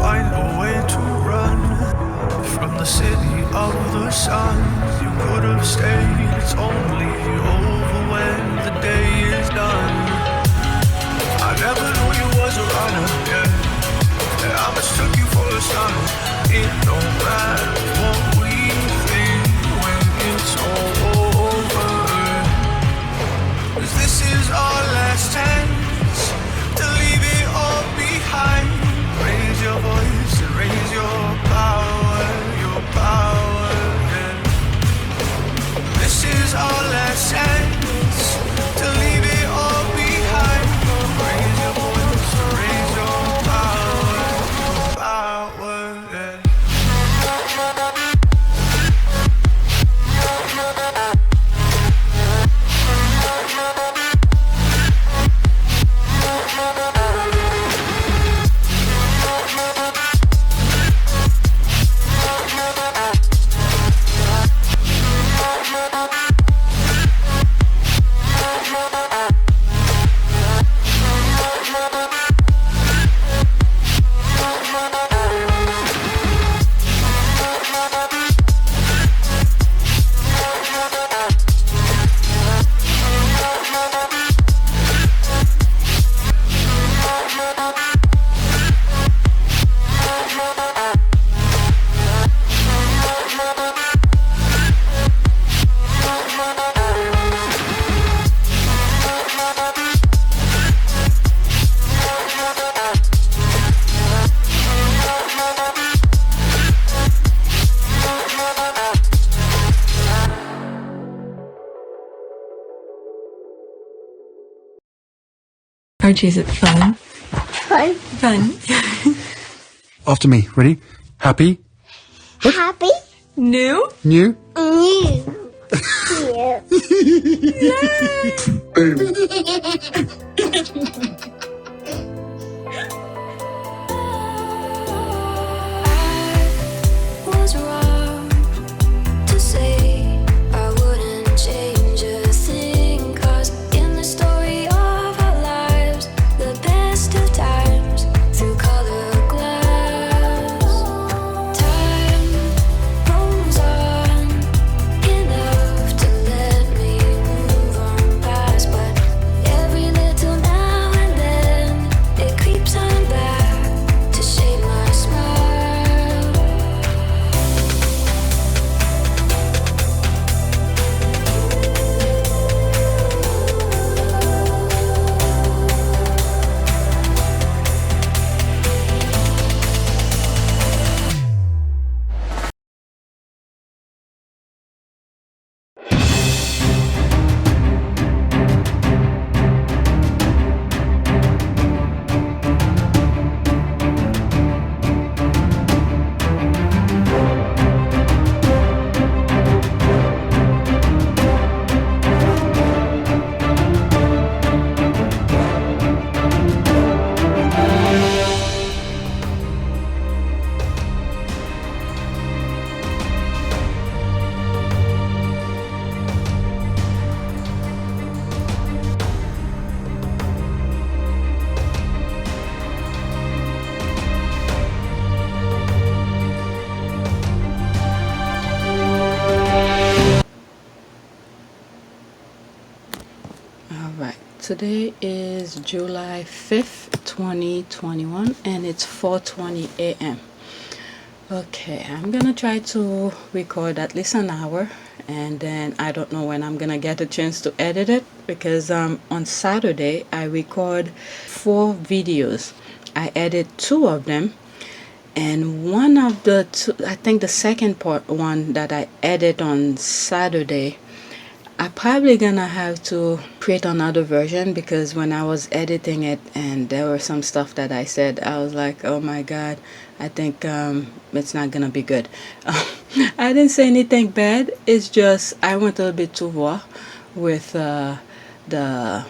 find a way to run from the city of the sun. You could have stayed, it's only over when the day is done. I never knew you was a runner, yeah. I mistook you for a son. It don't matter what we think when it's all over. 'Cause this is our last chance to leave it all behind. Raise your voice and raise your power, yeah. This is our last chance to leave it all behind. Raise your voice and raise your power, yeah. Archie, is it fun? Fun. Fun. After me. Ready? Happy? Happy. New? New? New. Was wrong to say I wouldn't change a thing, 'cause in the story of our lives, the best of times through colored glass, time rolls on enough to let me move on past, but every little now and then it creeps on back to shape my smile. Alright, today is July 5th, 2021, and it's 4:20 a.m. Okay, I'm gonna try to record at least an hour, and then I don't know when I'm gonna get a chance to edit it, because on Saturday I record 4 videos. I edit 2 of them, and one of the 2, I think the second part one that I edit on Saturday, I'm probably gonna have to create another version, because when I was editing it and there were some stuff that I said, I was like, oh my god, I think it's not gonna be good. I didn't say anything bad, it's just I went a little bit too raw with the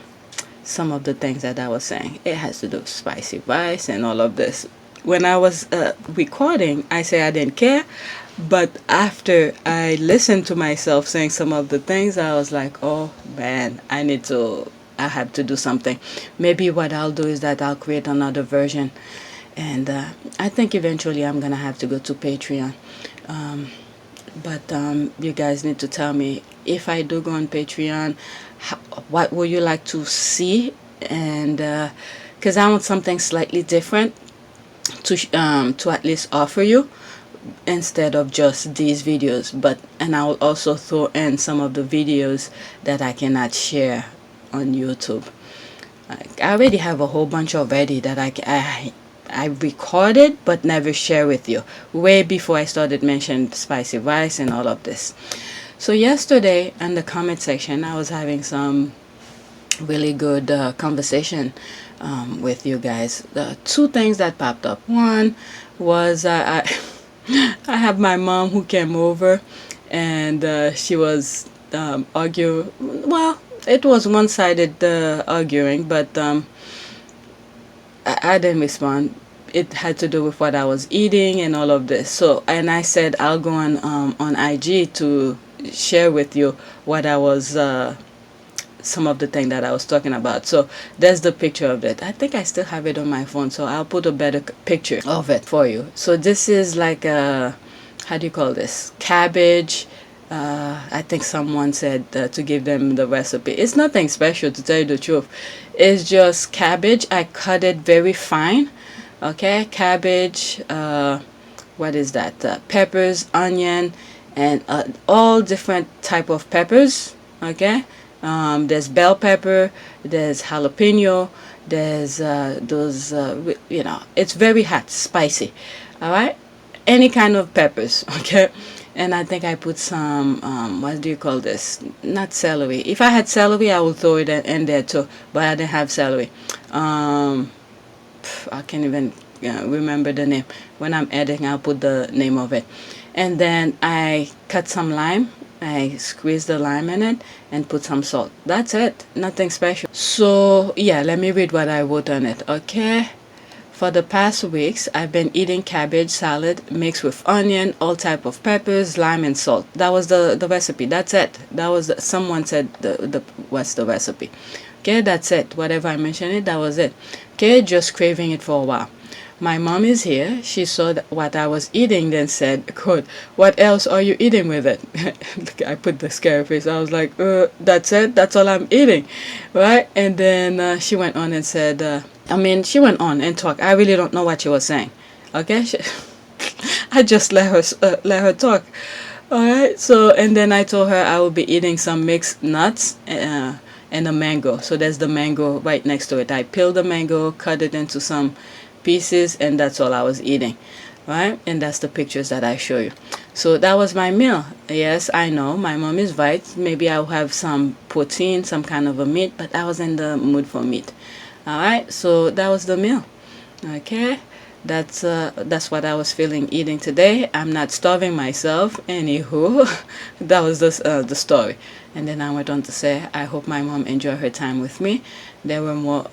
some of the things that I was saying. It has to do with spicy rice and all of this. When I was recording, I say I didn't care, but after I listened to myself saying some of the things, I was like, oh man, I have to do something. Maybe what I'll do is that I'll create another version And I think eventually I'm gonna have to go to Patreon. But you guys need to tell me, if I do go on Patreon, what would you like to see? And because I want something slightly different to at least offer you, instead of just these videos. But and I will also throw in some of the videos that I cannot share on YouTube. I already have a whole bunch already that I recorded but never share with you, way before I started mentioning spicy rice and all of this. So yesterday in the comment section, I was having some really good conversation with you guys. Two things that popped up. One was I have my mom who came over, and she was arguing. Well, it was one-sided arguing, but I didn't respond. It had to do with what I was eating and all of this. So, and I said I'll go on IG to share with you what I was some of the things that I was talking about. So there's the picture of it. I think I still have it on my phone, so I'll put a better picture of it for you. So this is like a, how do you call this, cabbage. I think someone said to give them the recipe. It's nothing special, to tell you the truth. It's just cabbage. I cut it very fine. Okay, cabbage, what is that, peppers, onion, and all different type of peppers. Okay, there's bell pepper, there's jalapeno, there's those it's very hot, spicy. All right, any kind of peppers. Okay, and I think I put some what do you call this, not celery. If I had celery, I would throw it in there too, but I didn't have celery. I can't even remember the name. When I'm editing, I'll put the name of it. And then I cut some lime. I squeeze the lime in it and put some salt. That's it. Nothing special. So yeah, let me read what I wrote on it. Okay. For the past weeks, I've been eating cabbage salad mixed with onion, all type of peppers, lime, and salt. That was the recipe. That's it. That was someone said what's the recipe. Okay, that's it. Whatever I mentioned it, that was it. Okay, just craving it for a while. My mom is here. She saw what I was eating, then said, "Quote, what else are you eating with it?" I put the scary face. I was like, that's it? That's all I'm eating, right? And then she went on and said, she went on and talked. I really don't know what she was saying. Okay, I just let her talk. All right. So, and then I told her I will be eating some mixed nuts and a mango. So there's the mango right next to it. I peeled the mango, cut it into some pieces, and that's all I was eating, right? And that's the pictures that I show you. So that was my meal. Yes, I know my mom is right. Maybe I'll have some protein, some kind of a meat, but I was in the mood for meat. All right, so that was the meal. Okay, that's what I was feeling eating today. I'm not starving myself. Anywho, that was the story. And then I went on to say, I hope my mom enjoyed her time with me. There were more.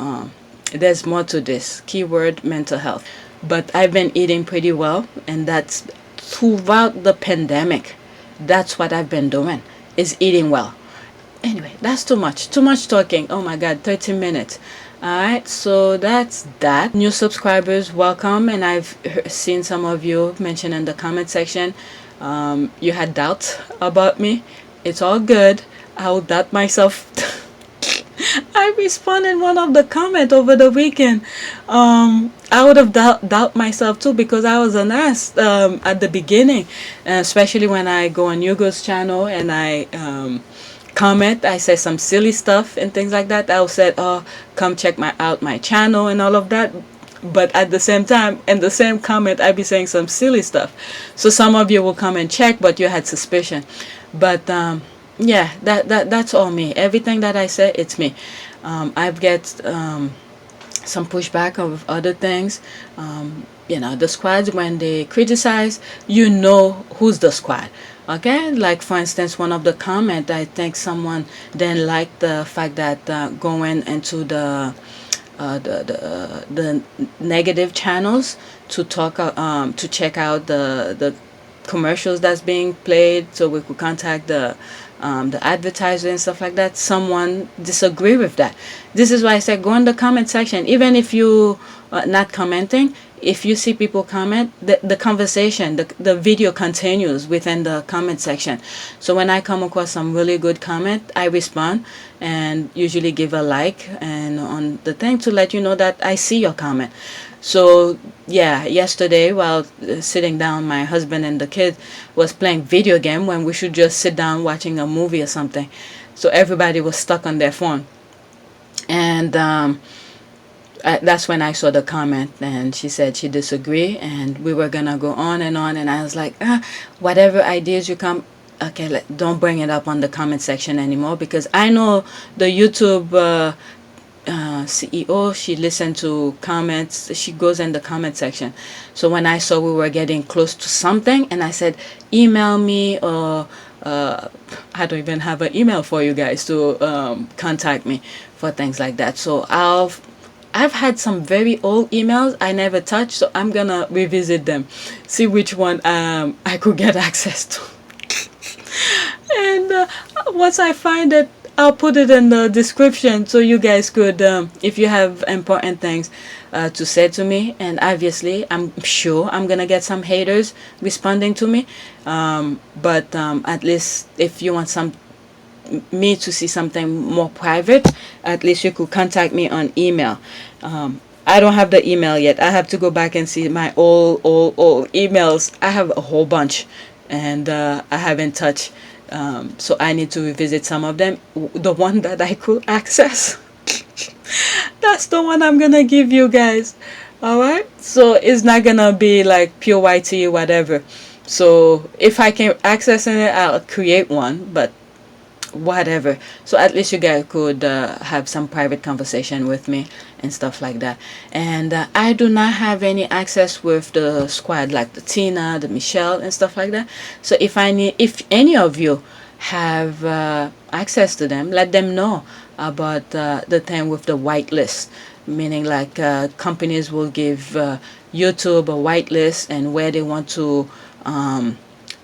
There's more to this. Keyword mental health. But I've been eating pretty well, and that's throughout the pandemic. That's what I've been doing, is eating well. Anyway, that's too much. Too much talking. Oh my God, 30 minutes. Alright, so that's that. New subscribers, welcome. And I've seen some of you mention in the comment section, you had doubts about me. It's all good. I'll doubt myself. I responded one of the comment over the weekend. I would have doubt myself too, because I was an ass at the beginning, especially when I go on Hugo's channel and I comment. I say some silly stuff and things like that. I said, "Oh, come check out my channel" and all of that. But at the same time, in the same comment, I be saying some silly stuff. So some of you will come and check, but you had suspicion. But yeah, that's all me. Everything that I say, it's me. I've get some pushback of other things. The squads, when they criticize, you know who's the squad. Okay, like for instance, one of the comment, I think someone didn't like the fact that going into the negative channels to talk to check out the commercials that's being played, so we could contact the advertiser and stuff like that. Someone disagree with that. This is why I said go in the comment section. Even if you not commenting, if you see people comment, the conversation, the video continues within the comment section. So when I come across some really good comment, I respond and usually give a like and on the thing to let you know that I see your comment. So yeah, yesterday while sitting down, my husband and the kid was playing video game when we should just sit down watching a movie or something. So everybody was stuck on their phone. And that's when I saw the comment, and she said she disagreed, and we were gonna go on, and I was like, whatever ideas you come, okay, don't bring it up on the comment section anymore, because I know the YouTube CEO, she listened to comments, she goes in the comment section. So when I saw we were getting close to something, and I said, email me, or I don't even have an email for you guys to contact me for things like that. So I've had some very old emails I never touched, so I'm gonna revisit them, see which one I could get access to. And once I find it, I'll put it in the description so you guys could, if you have important things to say to me. And obviously, I'm sure I'm gonna get some haters responding to me. But at least if you want me to see something more private, at least you could contact me on email. I don't have the email yet. I have to go back and see my old emails. I have a whole bunch, and I haven't touched. So I need to revisit some of them. The one that I could access, that's the one I'm gonna give you guys. Alright, so it's not gonna be like pure YT or whatever. So if I can access it, I'll create one, but whatever. So at least you guys could have some private conversation with me and stuff like that. And I do not have any access with the squad, like the Tina, the Michelle, and stuff like that. So if any of you have access to them, let them know about the thing with the whitelist, meaning like companies will give YouTube a whitelist and where they want to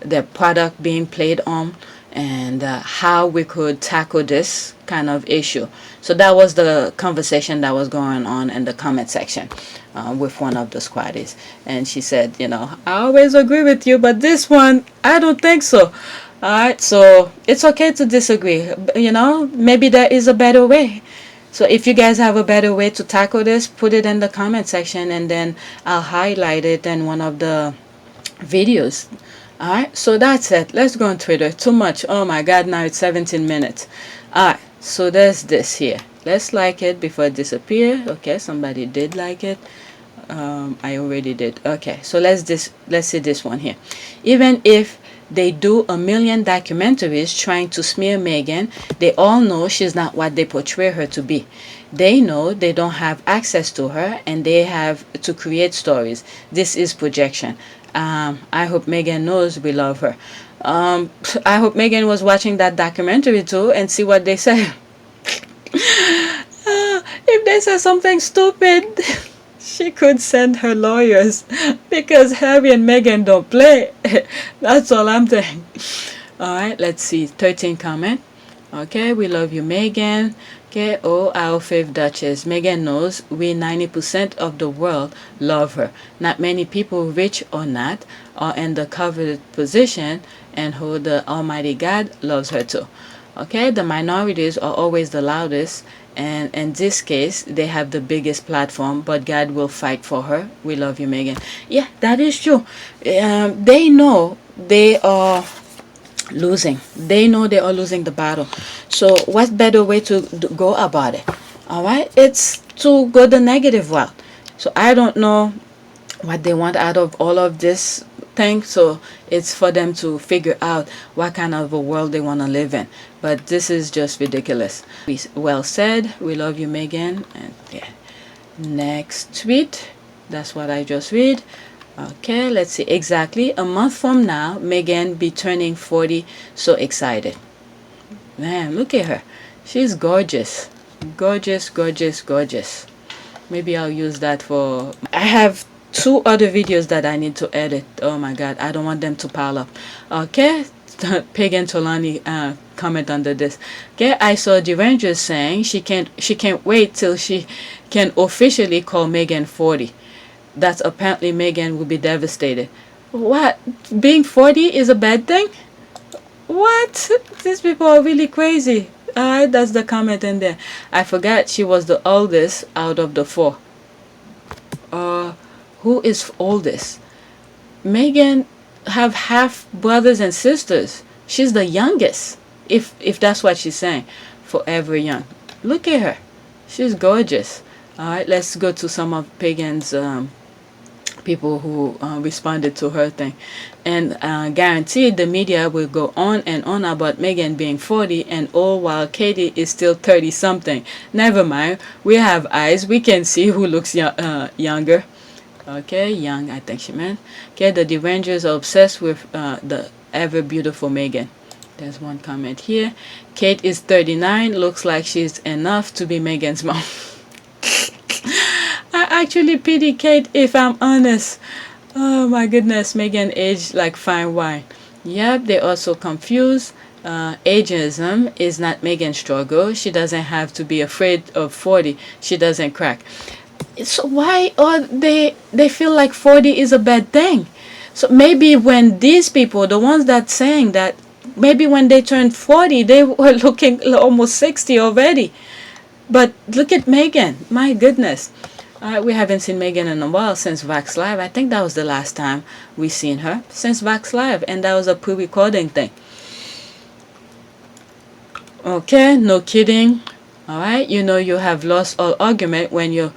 their product being played on, and how we could tackle this kind of issue. So that was the conversation that was going on in the comment section with one of the squaddies. And she said, I always agree with you, but this one, I don't think so. Alright, so it's okay to disagree. Maybe there is a better way. So if you guys have a better way to tackle this, put it in the comment section, and then I'll highlight it in one of the videos. Alright, so that's it. Let's go on Twitter. Too much. Oh my god, now it's 17 minutes. Alright, so there's this here. Let's like it before it disappears. Okay, somebody did like it. I already did. Okay, so let's see this one here. Even if they do a million documentaries trying to smear Meghan, they all know she's not what they portray her to be. They know they don't have access to her, and they have to create stories. This is projection. I hope Meghan knows we love her. I hope Meghan was watching that documentary too and see what they say. If they say something stupid, she could send her lawyers, because Harry and Meghan don't play. That's all I'm saying. Alright, let's see. 13 comment. Okay, we love you, Meghan. Okay, our fifth Duchess. Meghan knows we 90% of the world love her. Not many people, rich or not, are in the coveted position, and who the Almighty God loves her too. Okay, the minorities are always the loudest, and in this case, they have the biggest platform, but God will fight for her. We love you, Meghan. Yeah, that is true. They know they are losing. They know they are losing the battle. So what better way to go about it? Alright, it's to go the negative route. So I don't know what they want out of all of this thing, so it's for them to figure out what kind of a world they want to live in. But this is just ridiculous. Well said. We love you, Meghan. And yeah, next tweet. That's what I just read. Okay, let's see. Exactly a month from now, Meghan be turning 40. So excited. Man, look at her. She's gorgeous. Gorgeous, gorgeous, gorgeous. Maybe I'll use that for... I have 2 other videos that I need to edit. Oh my god, I don't want them to pile up. Okay, Pagan Tolani comment under this. Okay, I saw the Rangers saying she can't wait till she can officially call Meghan 40. that apparently Meghan will be devastated. What? Being 40 is a bad thing? What? These people are really crazy. Alright, that's the comment in there. I forgot she was the oldest out of the four. Who is oldest? Meghan have half brothers and sisters. She's the youngest. If that's what she's saying. Forever young. Look at her. She's gorgeous. Alright, let's go to some of Pagan's people who responded to her thing. And guaranteed the media will go on and on about Meghan being 40 and old while Katie is still 30 something. Never mind. We have eyes. We can see who looks younger. Okay, young, I think she meant. Okay, the derangers are obsessed with the ever beautiful Meghan. There's one comment here. Kate is 39. Looks like she's enough to be Meghan's mom. I actually pity Kate, if I'm honest. Oh my goodness, Meghan aged like fine wine. Yep, they're also confused. Ageism is not Meghan's struggle. She doesn't have to be afraid of 40. She doesn't crack. So why are they feel like 40 is a bad thing? So maybe when these people, the ones that saying that, maybe when they turned 40, they were looking almost 60 already. But look at Meghan. My goodness. We haven't seen Meghan in a while since Vax Live. I think that was the last time we seen her since Vax Live, and that was a pre-recording thing. Okay, no kidding. All right, you know you have lost all argument when your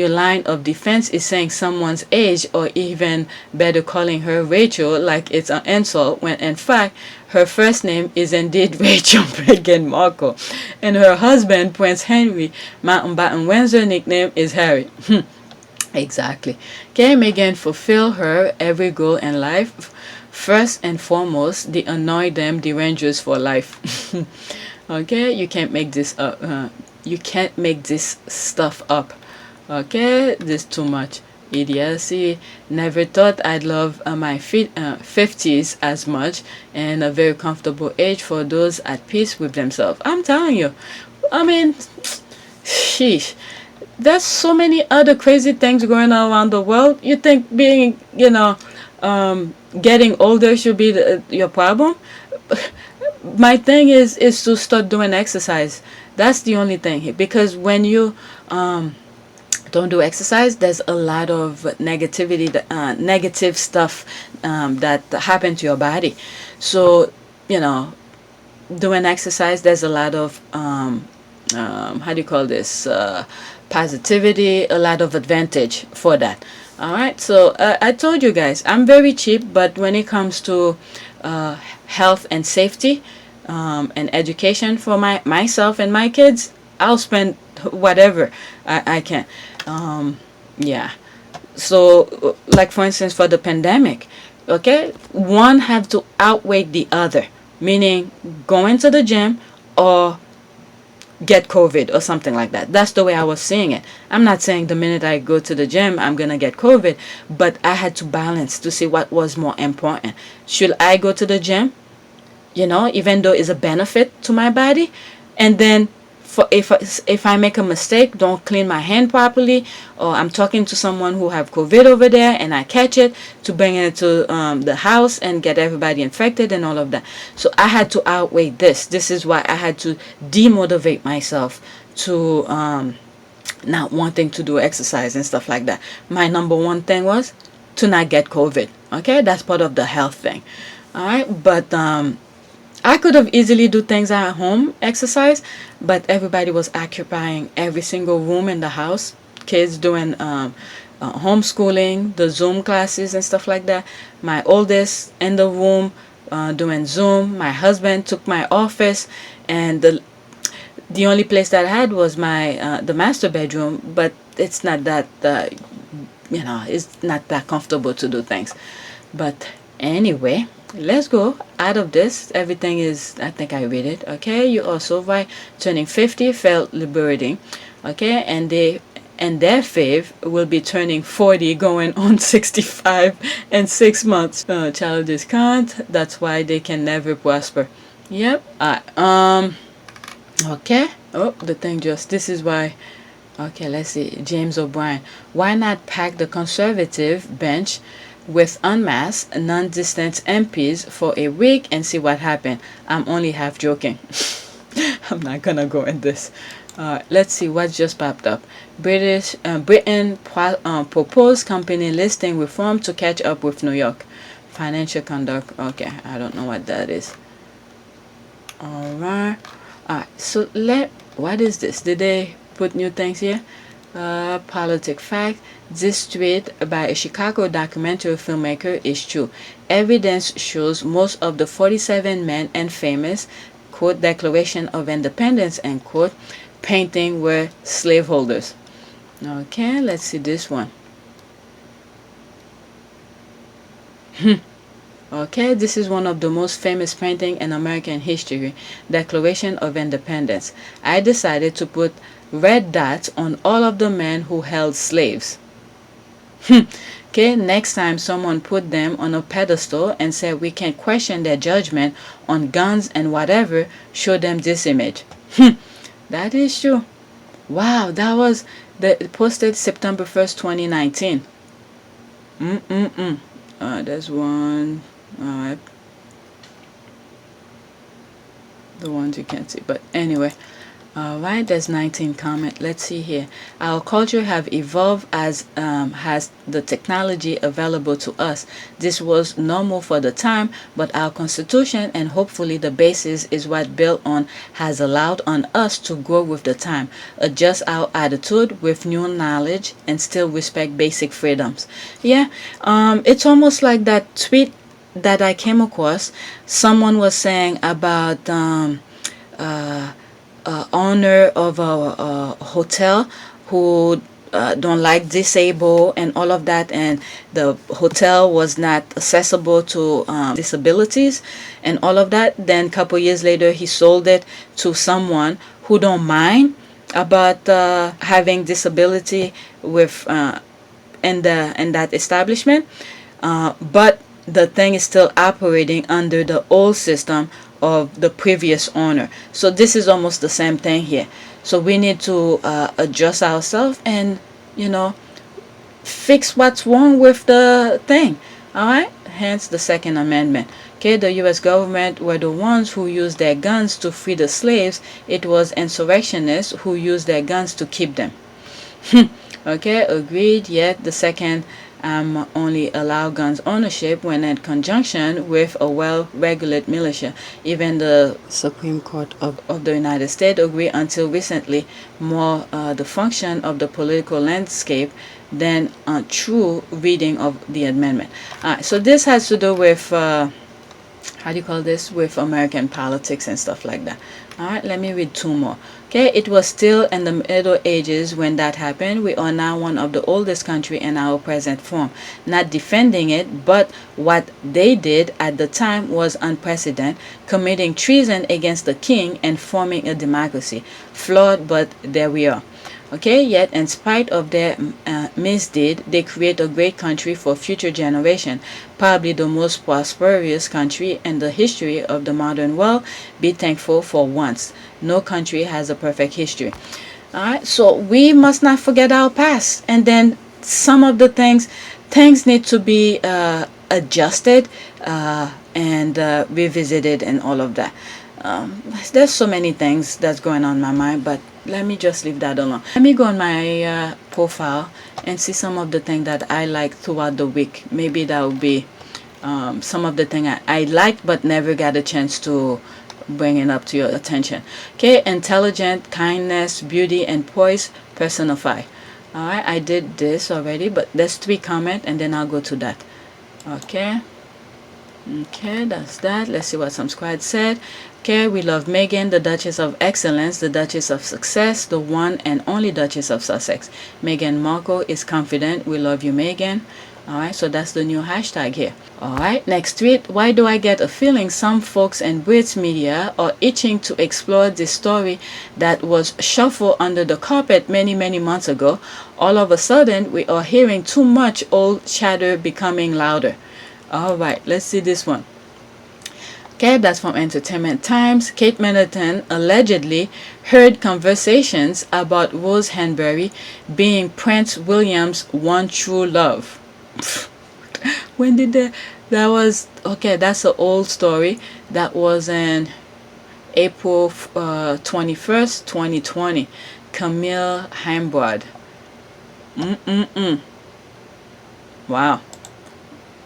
line of defense is saying someone's age, or even better calling her Rachel like it's an insult, when in fact her first name is indeed Rachel Meghan Markle, and her husband Prince Henry Mountbatten Windsor nickname is Harry. Exactly. Okay, Meghan fulfill her every goal in life. First and foremost, the annoy them derangers for life. Okay, you can't make this up. You can't make this stuff up. Okay, this too much idiocy. Never thought I'd love my 50s as much, and a very comfortable age for those at peace with themselves. I'm telling you. I mean, sheesh. There's so many other crazy things going on around the world. You think being, getting older should be your problem? My thing is to start doing exercise. That's the only thing here, because when you don't do exercise, there's a lot of negativity, negative stuff that happen to your body. So doing exercise, there's a lot of how do you call this, positivity, a lot of advantage for that. All right, so I told you guys I'm very cheap, but when it comes to health and safety and education for myself and my kids, I'll spend whatever I can. Yeah. So like for instance, for the pandemic, okay, one have to outweigh the other, meaning going to the gym or get COVID or something like that. That's the way I was seeing it. I'm not saying the minute I go to the gym I'm gonna get COVID, but I had to balance to see what was more important. Should I go to the gym, even though it's a benefit to my body, and then if I make a mistake, don't clean my hand properly, or I'm talking to someone who have COVID over there and I catch it, to bring it to the house and get everybody infected and all of that. So I had to outweigh this. This is why I had to demotivate myself to not wanting to do exercise and stuff like that. My number one thing was to not get COVID. Okay, that's part of the health thing. All right, but I could have easily do things at home, exercise, but everybody was occupying every single room in the house. Kids doing homeschooling, the Zoom classes and stuff like that. My oldest in the room doing Zoom. My husband took my office, and the only place that I had was my the master bedroom. But it's not that it's not that comfortable to do things. But anyway, let's go out of this. Everything is, I think I read it. Okay, you also by turning 50 felt liberating. Okay, and their fave will be turning 40, going on 65 in 6 months. Childish can't. That's why they can never prosper. Yep. Okay. Oh, the thing just. This is why Okay, let's see. James O'Brien. Why not pack the conservative bench with unmasked, non-distant MPs for a week and see what happens? I'm only half joking. I'm not gonna go in this. Let's see what just popped up. Britain proposed company listing reform to catch up with New York. Financial conduct. Okay, I don't know what that is. Alright. Alright, so what is this? Did they put new things here? Politic fact. This tweet by a Chicago documentary filmmaker is true. Evidence shows most of the 47 men and famous, quote, Declaration of Independence, end quote, painting were slaveholders. Okay, let's see this one. Okay, this is one of the most famous painting in American history, Declaration of Independence. I decided to put red dots on all of the men who held slaves. Okay, next time someone put them on a pedestal and said we can't question their judgment on guns and whatever, show them this image. That is true. Wow, that was posted September 1st, 2019. There's one. Alright. The ones you can't see. But anyway. Alright, there's 19 comment. Let's see here. Our culture have evolved as has the technology available to us. This was normal for the time, but our constitution and hopefully the basis is what built on has allowed on us to grow with the time, adjust our attitude with new knowledge and still respect basic freedoms. Yeah, it's almost like that tweet that I came across. Someone was saying about owner of a hotel who don't like disabled and all of that, and the hotel was not accessible to disabilities and all of that. Then a couple years later he sold it to someone who don't mind about having disability with in that establishment, but the thing is still operating under the old system of the previous owner. So this is almost the same thing here. So we need to adjust ourselves and, you know, fix what's wrong with the thing. All right, hence the Second Amendment. Okay, the U.S. government were the ones who used their guns to free the slaves. It was insurrectionists who used their guns to keep them. Okay, agreed. Yet the second only allow guns ownership when in conjunction with a well-regulated militia. Even the Supreme Court of the United States agreed until recently more the function of the political landscape than a true reading of the amendment. So this has to do with how do you call this, with American politics and stuff like that. All right, let me read two more. Okay, it was still in the Middle Ages when that happened. We are now one of the oldest country in our present form. Not defending it, but what they did at the time was unprecedented, committing treason against the king and forming a democracy. Flawed, but there we are. Okay, yet in spite of their misdeed, they create a great country for future generation, probably the most prosperous country in the history of the modern world. Be thankful for once. No country has a perfect history. All right, so we must not forget our past, and then some of the things need to be adjusted and revisited and all of that. There's so many things that's going on in my mind, but let me just leave that alone. Let me go on my profile and see some of the things that I like throughout the week. Maybe that will be some of the things I liked but never got a chance to bring it up to your attention. Okay, intelligent, kindness, beauty, and poise personify. All right, I did this already, but there's 3 comments and then I'll go to that. Okay, that's that. Let's see what some squad said. Okay, we love Meghan, the Duchess of Excellence, the Duchess of Success, the one and only Duchess of Sussex. Meghan Markle is confident. We love you, Meghan. Alright, so that's the new hashtag here. Alright, next tweet. Why do I get a feeling some folks in Brits media are itching to explore this story that was shuffled under the carpet many months ago? All of a sudden, we are hearing too much old chatter becoming louder. Alright, let's see this one. Okay, that's from Entertainment Times. Kate Middleton allegedly heard conversations about Rose Henbury being Prince William's one true love. When did that was okay? That's an old story. That was in April 21st, 2020. Camille Hembrod. Wow.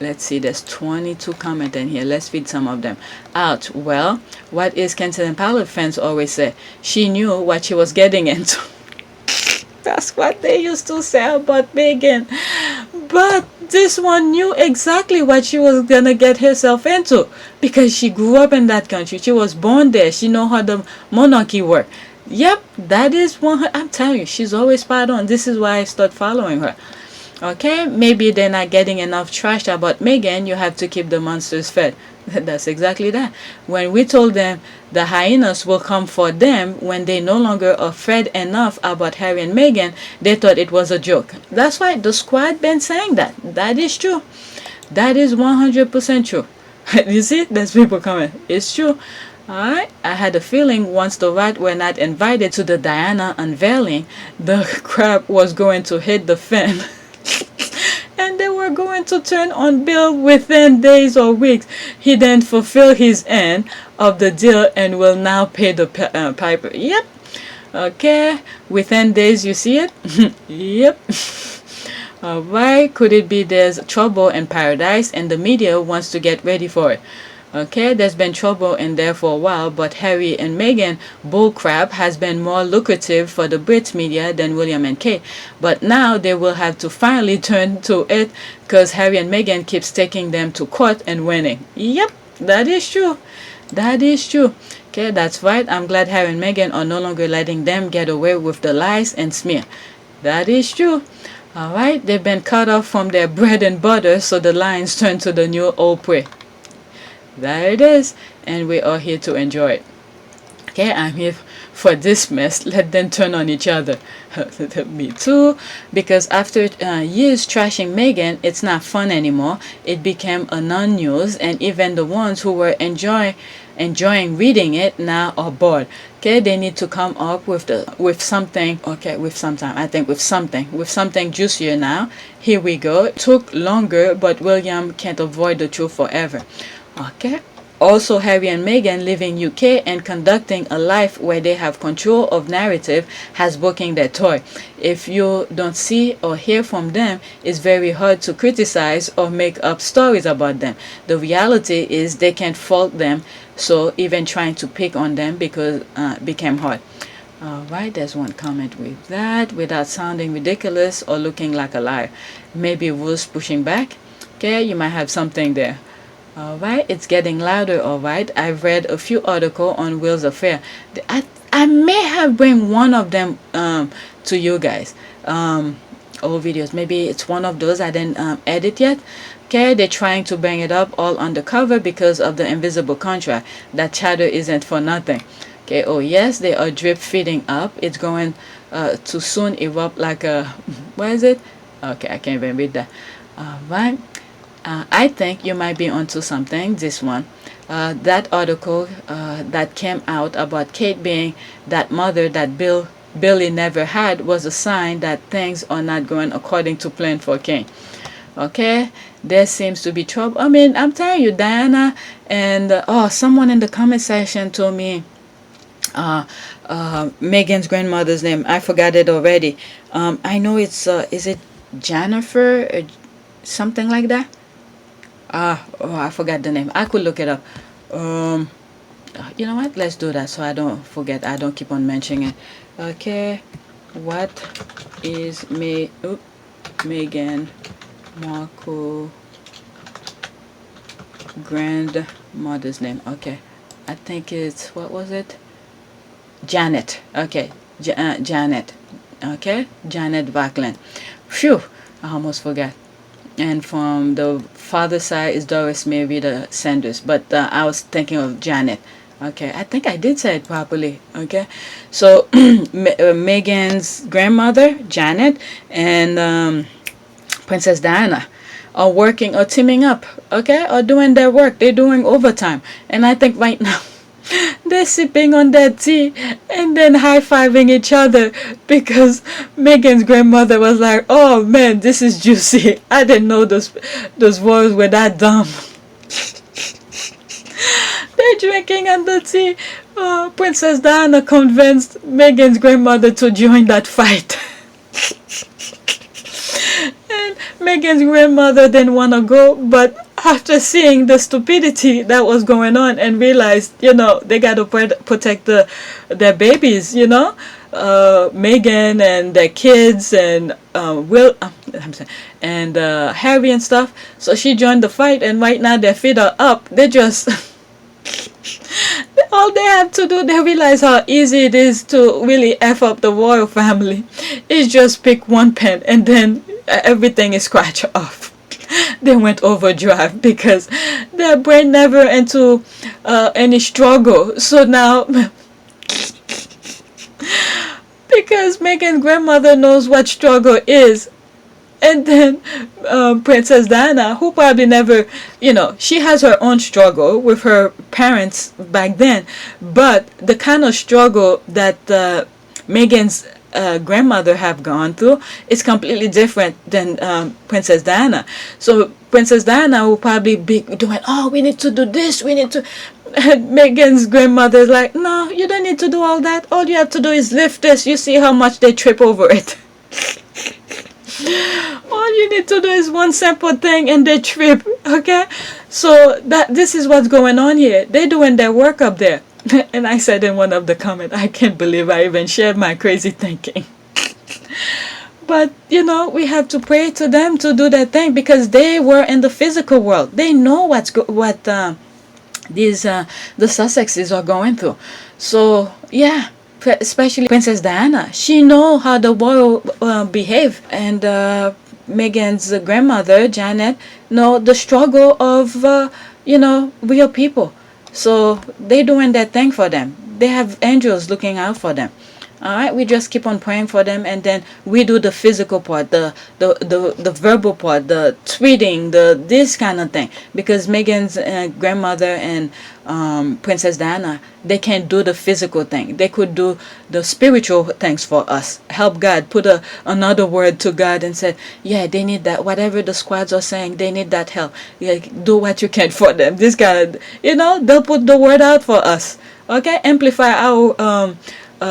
Let's see, there's 22 comments in here. Let's read some of them out. Well, what is Kensington Palace fans always say? She knew what she was getting into. That's what they used to say about Meghan. But this one knew exactly what she was gonna get herself into because she grew up in that country. She was born there. She know how the monarchy works. Yep, that is one. I'm telling you, she's always spot on. This is why I start following her. Okay, maybe they're not getting enough trash about Meghan. You have to keep the monsters fed. That's exactly that. When we told them the hyenas will come for them when they no longer are fed enough about Harry and Meghan, they thought it was a joke. That's why the squad been saying that. That is true. That is 100% true. You see, there's people coming. It's true. Alright, I had a feeling once the rat were not invited to the Diana unveiling, the crab was going to hit the fan. And they were going to turn on Bill within days or weeks. He then fulfilled his end of the deal and will now pay the piper. Yep. Okay. Within days, you see it? Yep. Alright. Could it be there's trouble in paradise and the media wants to get ready for it? Okay, there's been trouble in there for a while, but Harry and Meghan bullcrap has been more lucrative for the Brits media than William and Kate. But now they will have to finally turn to it because Harry and Meghan keeps taking them to court and winning. Yep, that is true. That is true. Okay, that's right. I'm glad Harry and Meghan are no longer letting them get away with the lies and smear. That is true. Alright, they've been cut off from their bread and butter, so the lions turn to the new old prey. There it is, and we are here to enjoy it. Okay, I'm here for this mess. Let them turn on each other. Me too, because after years trashing Meghan, it's not fun anymore. It became a non-news, and even the ones who were enjoying reading it now are bored. Okay, they need to come up with something. Okay, with something juicier now. Here we go. It took longer, but William can't avoid the truth forever. Okay. Also, Harry and Meghan living UK and conducting a life where they have control of narrative has booking their toy. If you don't see or hear from them, it's very hard to criticize or make up stories about them. The reality is they can't fault them, so even trying to pick on them because became hard. Alright, there's one comment with that. Without sounding ridiculous or looking like a liar. Maybe Wolves pushing back. Okay, you might have something there. Alright, it's getting louder, alright. I've read a few articles on Will's affair. I may have bring one of them to you guys. Old videos. Maybe it's one of those I didn't edit yet. Okay, they're trying to bring it up all undercover because of the invisible contract. That chatter isn't for nothing. Okay, oh yes, they are drip feeding up. It's going to soon erupt like a... What is it? Okay, I can't even read that. Alright. I think you might be onto something, this one. That article that came out about Kate being that mother that Billy never had was a sign that things are not going according to plan for King. Okay, there seems to be trouble. I mean, I'm telling you, Diana and someone in the comment section told me Meghan's grandmother's name. I forgot it already. I know it's is it Jennifer or something like that? I forgot the name. I could look it up. You know what? Let's do that so I don't forget. I don't keep on mentioning it. Okay. What is Meghan Markle grandmother's name? Okay. I think it's, what was it? Janet. Okay. Janet. Okay. Janet Vackland. Phew. I almost forgot. And from the father side is Doris Mary the Sanders, but I was thinking of Janet. Okay, I think I did say it properly. Okay, so Meghan's grandmother Janet and Princess Diana. are working or teaming up, okay, or doing their work. They're doing overtime. And I think right now they're sipping on that tea and then high-fiving each other because Megan's grandmother was like, oh man, this is juicy. I didn't know those words were that dumb. They're drinking on the tea. Princess Diana convinced Megan's grandmother to join that fight. And Megan's grandmother didn't want to go, but after seeing the stupidity that was going on and realized, they got to protect their babies, Megan and their kids and Harry and stuff. So she joined the fight, and right now their feet are up. They just all they have to do, they realize how easy it is to really F up the royal family, is just pick one pen and then everything is scratched off. They went overdrive because their brain never into any struggle. So now because Megan's grandmother knows what struggle is, and then Princess Diana, who probably never, she has her own struggle with her parents back then, but the kind of struggle that Megan's grandmother have gone through is completely different than Princess Diana. So Princess Diana will probably be doing, oh, we need to do this, we need to. And Megan's grandmother is like, no, you don't need to do all that. All you have to do is lift this. You see how much they trip over it. All you need to do is one simple thing and they trip, okay? So this is what's going on here. They're doing their work up there. And I said in one of the comments, I can't believe I even shared my crazy thinking. But, we have to pray to them to do their thing because they were in the physical world. They know what the Sussexes are going through. So, yeah. Especially Princess Diana, she know how the royal behave, and Megan's grandmother Janet know the struggle of real people. So they doing that thing for them. They have angels looking out for them. All right, we just keep on praying for them, and then we do the physical part, the verbal part, the tweeting, this kind of thing. Because Megan's grandmother and Princess Diana, they can't do the physical thing. They could do the spiritual things for us. Help God, put another word to God and say, yeah, they need that. Whatever the squads are saying, they need that help. Like, do what you can for them. This kind of, they'll put the word out for us. Okay, amplify our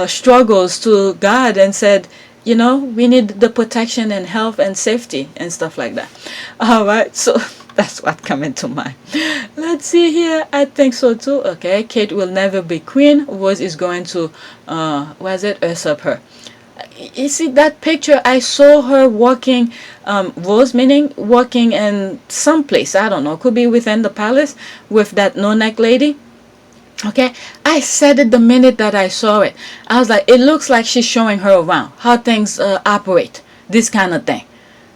struggles to God and said, we need the protection and health and safety and stuff like that. All right, so that's what coming to mind. Let's see here. I think so too. Okay, Kate will never be queen. Rose is going to usurp her. You see that picture? I saw her walking, Rose meaning walking in some place, I don't know, could be within the palace, with that no-neck lady. Okay, I said it the minute that I saw it. I was like, it looks like she's showing her around how things operate, this kind of thing.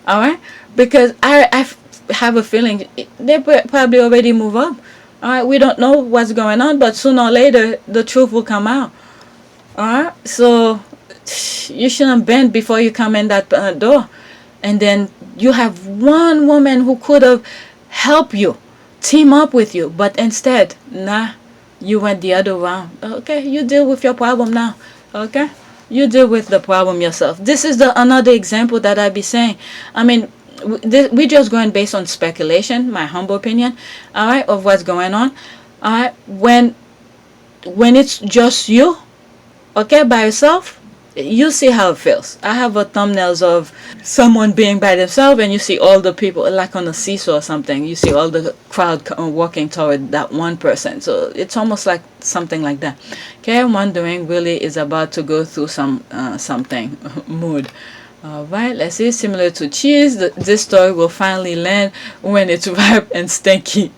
All right, because I have a feeling they probably already move up. All right, we don't know what's going on, but sooner or later the truth will come out. All right, so you shouldn't bend before you come in that door. And then you have one woman who could have helped you, team up with you, but instead, nah. You went the other round. Okay, you deal with your problem now. Okay, you deal with the problem yourself. This is another example that I be saying. I mean, we just going based on speculation, my humble opinion. All right, of what's going on. All right, when it's just you, okay, by yourself, you see how it feels. I have thumbnails of someone being by themselves, and you see all the people like on a seesaw or something. You see all the crowd walking toward that one person. So it's almost like something like that. Okay, I'm wondering really is about to go through something mood. All right, let's see. Similar to cheese, this story will finally land when it's ripe and stinky.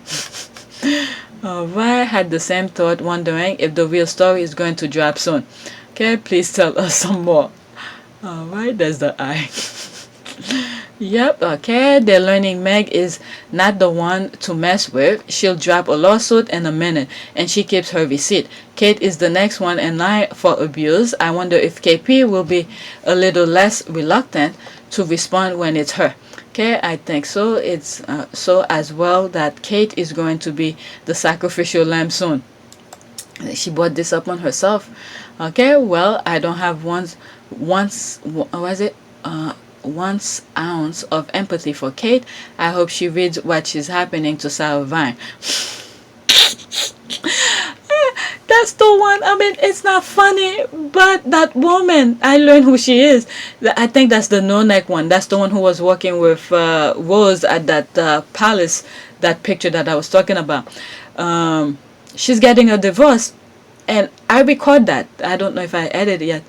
All right, had the same thought, wondering if the real story is going to drop soon. Okay, please tell us some more. All right, there's the eye. Yep, okay, they're learning Meg is not the one to mess with. She'll drop a lawsuit in a minute, and she keeps her receipt. Kate is the next one in line for abuse. I wonder if KP will be a little less reluctant to respond when it's her. Okay, I think so. It's so as well that Kate is going to be the sacrificial lamb soon. She brought this up on herself. Okay, well, I don't have was it once ounce of empathy for Kate. I hope she reads what is happening to Sarah Vine. That's the one. I mean, it's not funny, but that woman, I learned who she is. I think that's the no neck one. That's the one who was working with Rose at that palace, that picture that I was talking about. She's getting a divorce, and I record that. I don't know if I edited it yet,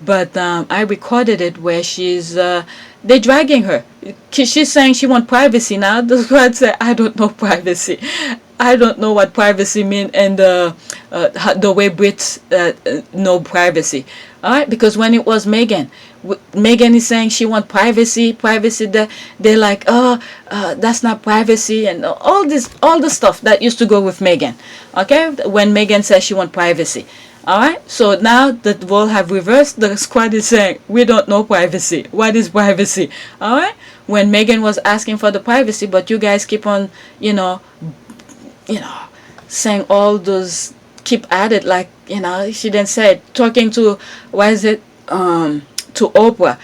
but I recorded it where they're dragging her. She's saying she wants privacy now. The squad said, I don't know privacy. I don't know what privacy means, and the way Brits know privacy. All right, because when it was Meghan, Meghan is saying she wants privacy. That they're like, that's not privacy, and all the stuff that used to go with Meghan. Okay, when Meghan says she wants privacy. All right, so now the role have reversed. The squad is saying we don't know privacy. What is privacy? All right, when Meghan was asking for the privacy, but you guys keep on, saying all those, keep at it like, she didn't say it. Talking to, to Oprah,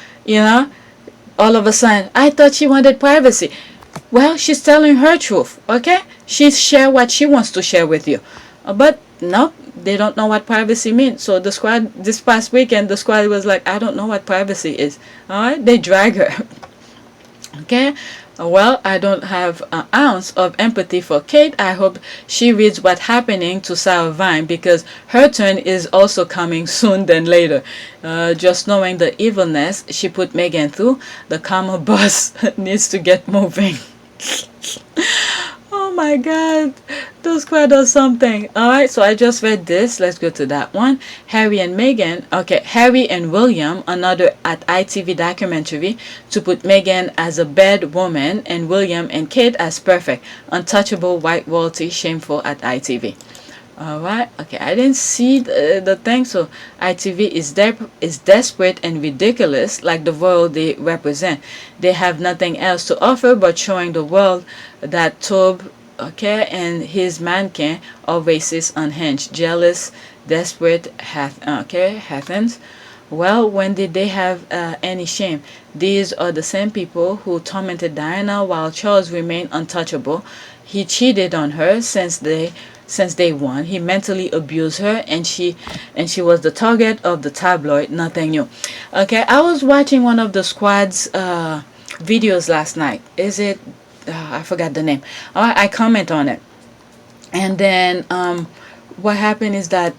all of a sudden, I thought she wanted privacy. Well, she's telling her truth, okay? She's share what she wants to share with you. But no, they don't know what privacy means. So the squad, this past weekend, the squad was like, I don't know what privacy is. All right, they drag her. Okay, well, I don't have an ounce of empathy for Kate. I hope she reads what's happening to Sarah Vine, because her turn is also coming soon than later. Just knowing the evilness she put Meghan through, the karma bus needs to get moving. Oh my God, those squad or something. All right, so I just read this. Let's go to that one. Harry and Meghan. Okay, Harry and William, another at ITV documentary, to put Meghan as a bad woman and William and Kate as perfect, untouchable white royalty, shameful at ITV. All right, okay, I didn't see the thing. So ITV is desperate and ridiculous, like the world they represent. They have nothing else to offer but showing the world that Tob, okay, and his mannequin are racist, unhinged, jealous, desperate, Hathens. Well, when did they have any shame? These are the same people who tormented Diana while Charles remained untouchable. He cheated on her since day one. He mentally abused her, and she was the target of the tabloid. Nothing new. Okay, I was watching one of the squad's videos last night. Is it? I forgot the name. I comment on it, and then what happened is that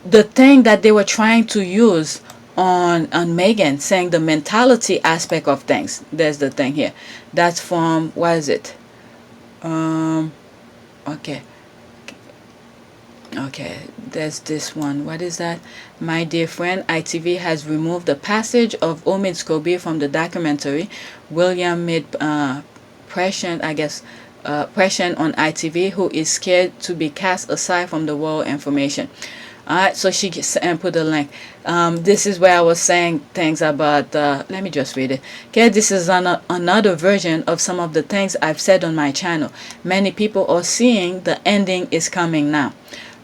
the thing that they were trying to use on Meghan, saying the mentality aspect of things. There's the thing here. That's from, what is it? Okay, there's this one. What is that? My dear friend, ITV has removed the passage of Omid Scobie from the documentary. William made pressure on ITV, who is scared to be cast aside from the world information. Alright, so she put a link. This is where I was saying things about, let me just read it. Okay, this is another version of some of the things I've said on my channel. Many people are seeing the ending is coming now.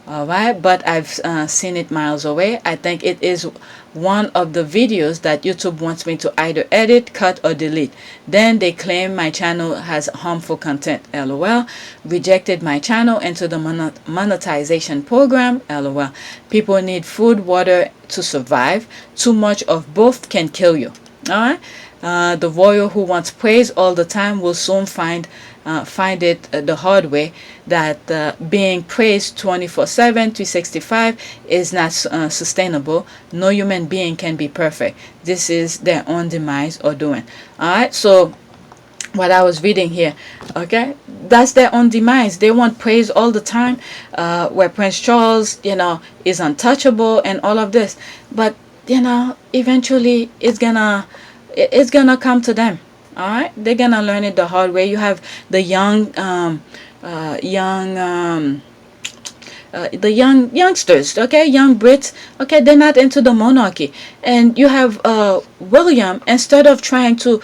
Alright, but I've seen it miles away. I think it is one of the videos that YouTube wants me to either edit, cut, or delete. Then they claim my channel has harmful content. LOL. Rejected my channel into the monetization program. LOL. People need food, water to survive. Too much of both can kill you. Alright. The warrior who wants praise all the time will soon find it the hard way that being praised 24/7, 365 is not sustainable. No human being can be perfect. This is their own demise or doing. Alright, so what I was reading here, okay, that's their own demise. They want praise all the time, where Prince Charles, is untouchable and all of this. But, eventually it's gonna come to them. All right, they're gonna learn it the hard way. You have the young the youngsters, okay, young Brits, okay, they're not into the monarchy. And you have William, instead of trying to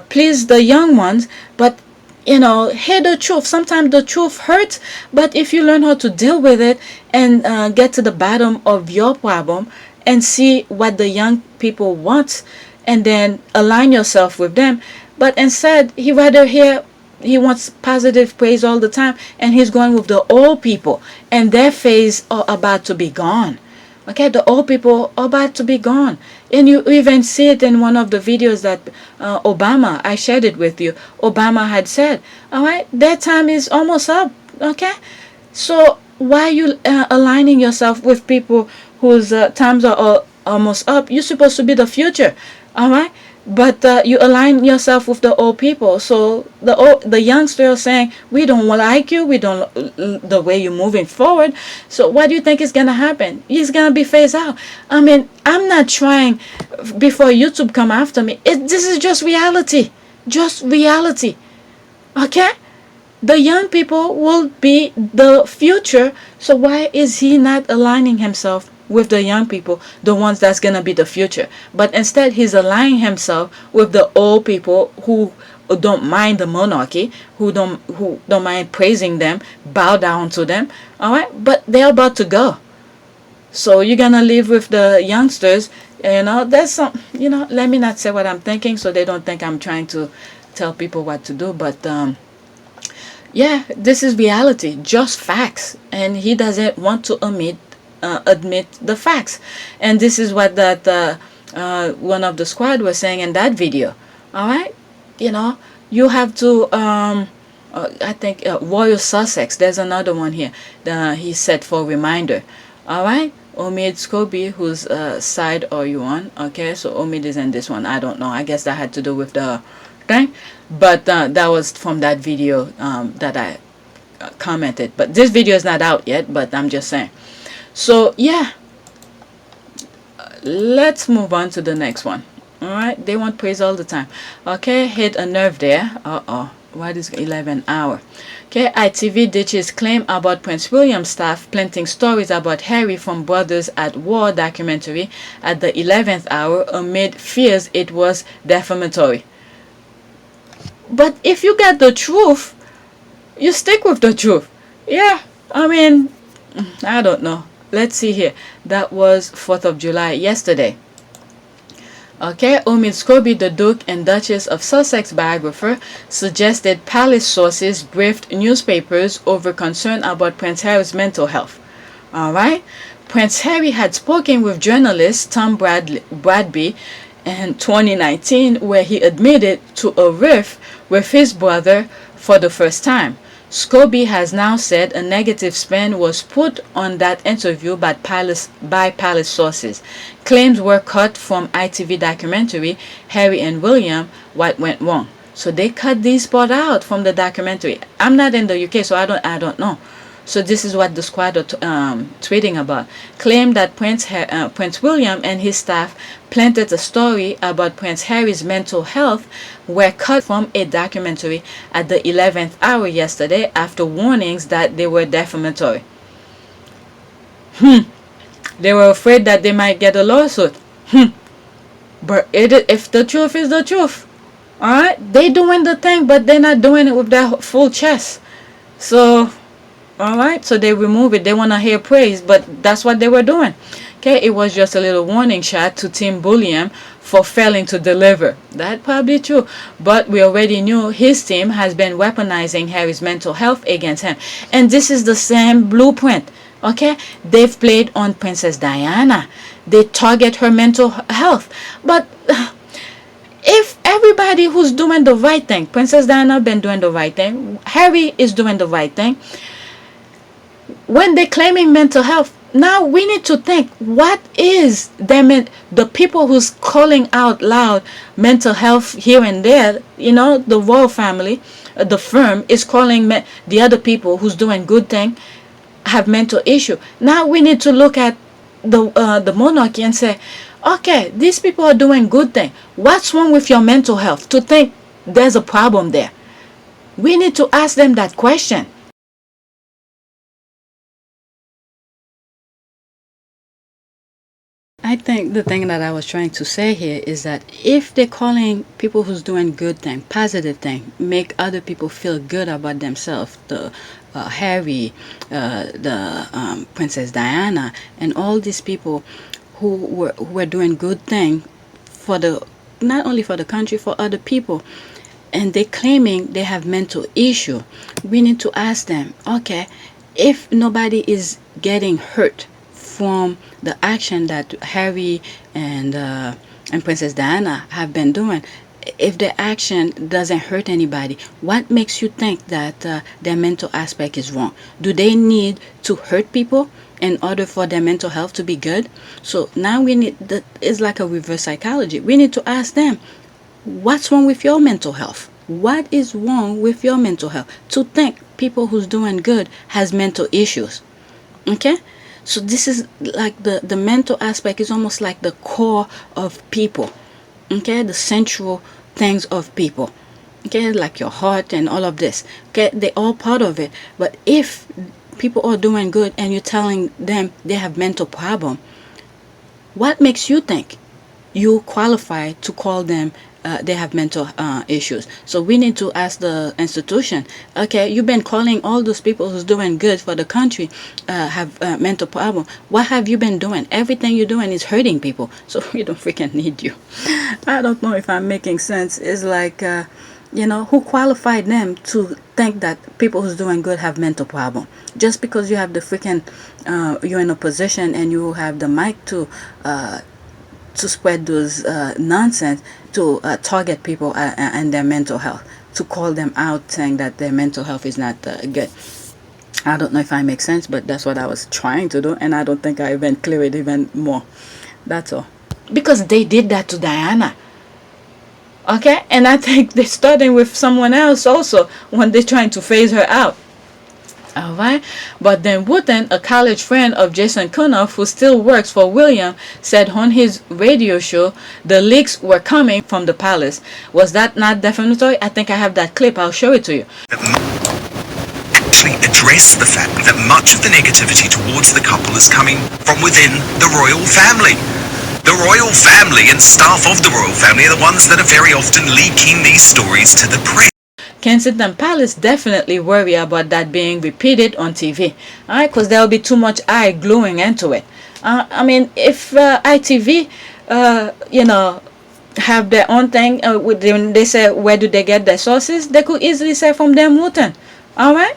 please the young ones, but hear the truth. Sometimes the truth hurts, but if you learn how to deal with it and get to the bottom of your problem and see what the young people want, and then align yourself with them. But instead, he wants positive praise all the time, and he's going with the old people, and their phase are about to be gone. Okay, the old people are about to be gone. And you even see it in one of the videos that Obama, I shared it with you. Obama had said, all right, their time is almost up. Okay, so why are you aligning yourself with people whose times are almost up? You're supposed to be the future. All right, but you align yourself with the old people. So the youngsters are saying, we don't like you, we don't the way you're moving forward. So what do you think is gonna happen? He's gonna be phased out. I mean, I'm not trying before YouTube come after me. This is just reality. Okay, the young people will be the future. So why is he not aligning himself with the young people, the ones that's gonna be the future? But instead, he's aligning himself with the old people who don't mind the monarchy, who don't mind praising them, bow down to them. All right, but they're about to go. So you're gonna live with the youngsters. There's some. Let me not say what I'm thinking, so they don't think I'm trying to tell people what to do. But yeah, this is reality, just facts, and he doesn't want to admit the facts. And this is what that one of the squad was saying in that video. All right, you have to I think Royal Sussex, there's another one here, he said for reminder. All right, Omid Scobie, whose side are you on? Okay, so Omid is in this one. I don't know, I guess that had to do with the thing, but that was from that video that I commented. But this video is not out yet, but I'm just saying. So yeah, let's move on to the next one. All right, they want praise all the time. Okay, hit a nerve there. What is 11 hour? Okay, ITV ditches claim about Prince William staff planting stories about Harry from Brothers at War documentary at the 11th hour amid fears it was defamatory. But if you get the truth, you stick with the truth. Yeah, I mean, I don't know. Let's see here. That was 4th of July, yesterday. Okay, Omid Scobie, the Duke and Duchess of Sussex biographer, suggested palace sources briefed newspapers over concern about Prince Harry's mental health. Alright, Prince Harry had spoken with journalist Tom Bradby in 2019, where he admitted to a rift with his brother for the first time. Scobie has now said a negative spin was put on that interview by palace sources. Claims were cut from ITV documentary Harry and William, What Went Wrong. So they cut this part out from the documentary. I'm not in the UK, so I don't know. So this is what the squad are tweeting about. Claimed that Prince William and his staff planted a story about Prince Harry's mental health were cut from a documentary at the 11th hour yesterday after warnings that they were defamatory. They were afraid that they might get a lawsuit. But if the truth is the truth, alright, they doing the thing, but they're not doing it with their full chest. So alright, so they remove it. They want to hear praise, but that's what they were doing. Okay, it was just a little warning shot to Tim Bulliam for failing to deliver. That's probably true, but we already knew his team has been weaponizing Harry's mental health against him, and this is the same blueprint. Okay, they've played on Princess Diana. They target her mental health, but if everybody who's doing the right thing, Princess Diana been doing the right thing, Harry is doing the right thing, when they're claiming mental health, now we need to think, what is the people who's calling out loud mental health here and there, the royal family, the firm is calling the other people who's doing good thing have mental issue. Now we need to look at the monarchy and say, okay, these people are doing good thing. What's wrong with your mental health to think there's a problem there? We need to ask them that question. I think the thing that I was trying to say here is that if they're calling people who's doing good thing, positive thing, make other people feel good about themselves, the Harry, the Princess Diana, and all these people who were doing good thing for the, not only for the country, for other people, and they're claiming they have mental issue, we need to ask them, okay, if nobody is getting hurt from the action that Harry and Princess Diana have been doing, if their action doesn't hurt anybody, what makes you think that their mental aspect is wrong? Do they need to hurt people in order for their mental health to be good? So now we need, that is like a reverse psychology. We need to ask them, what's wrong with your mental health? What is wrong with your mental health to think people who's doing good has mental issues? Okay, so this is like the mental aspect is almost like the core of people. Okay, the central things of people. Okay, like your heart and all of this. Okay, they're all part of it. But if people are doing good and you're telling them they have mental problem, what makes you think you qualify to call them they have mental issues? So we need to ask the institution, okay, you've been calling all those people who's doing good for the country have mental problem. What have you been doing? Everything you're doing is hurting people, so we don't freaking need you. I don't know if I'm making sense. It's like who qualified them to think that people who's doing good have mental problem? Just because you have the freaking you're in a position and you have the mic to spread those nonsense, to target people and their mental health, to call them out saying that their mental health is not good. I don't know if I make sense, but that's what I was trying to do, and I don't think I even clear it even more. That's all. Because they did that to Diana. Okay? And I think they're starting with someone else also when they're trying to phase her out. Alright, but then Wooten, a college friend of Jason Kunoff who still works for William, said on his radio show the leaks were coming from the palace. Was that not defamatory? I think I have that clip. I'll show it to you. Actually address the fact that much of the negativity towards the couple is coming from within the royal family. The royal family and staff of the royal family are the ones that are very often leaking these stories to the press. Kensington Palace definitely worry about that being repeated on TV. Alright, because there'll be too much eye gluing into it. I mean, if ITV, have their own thing, when they say where do they get their sources, they could easily say from Dan Wooten. Alright?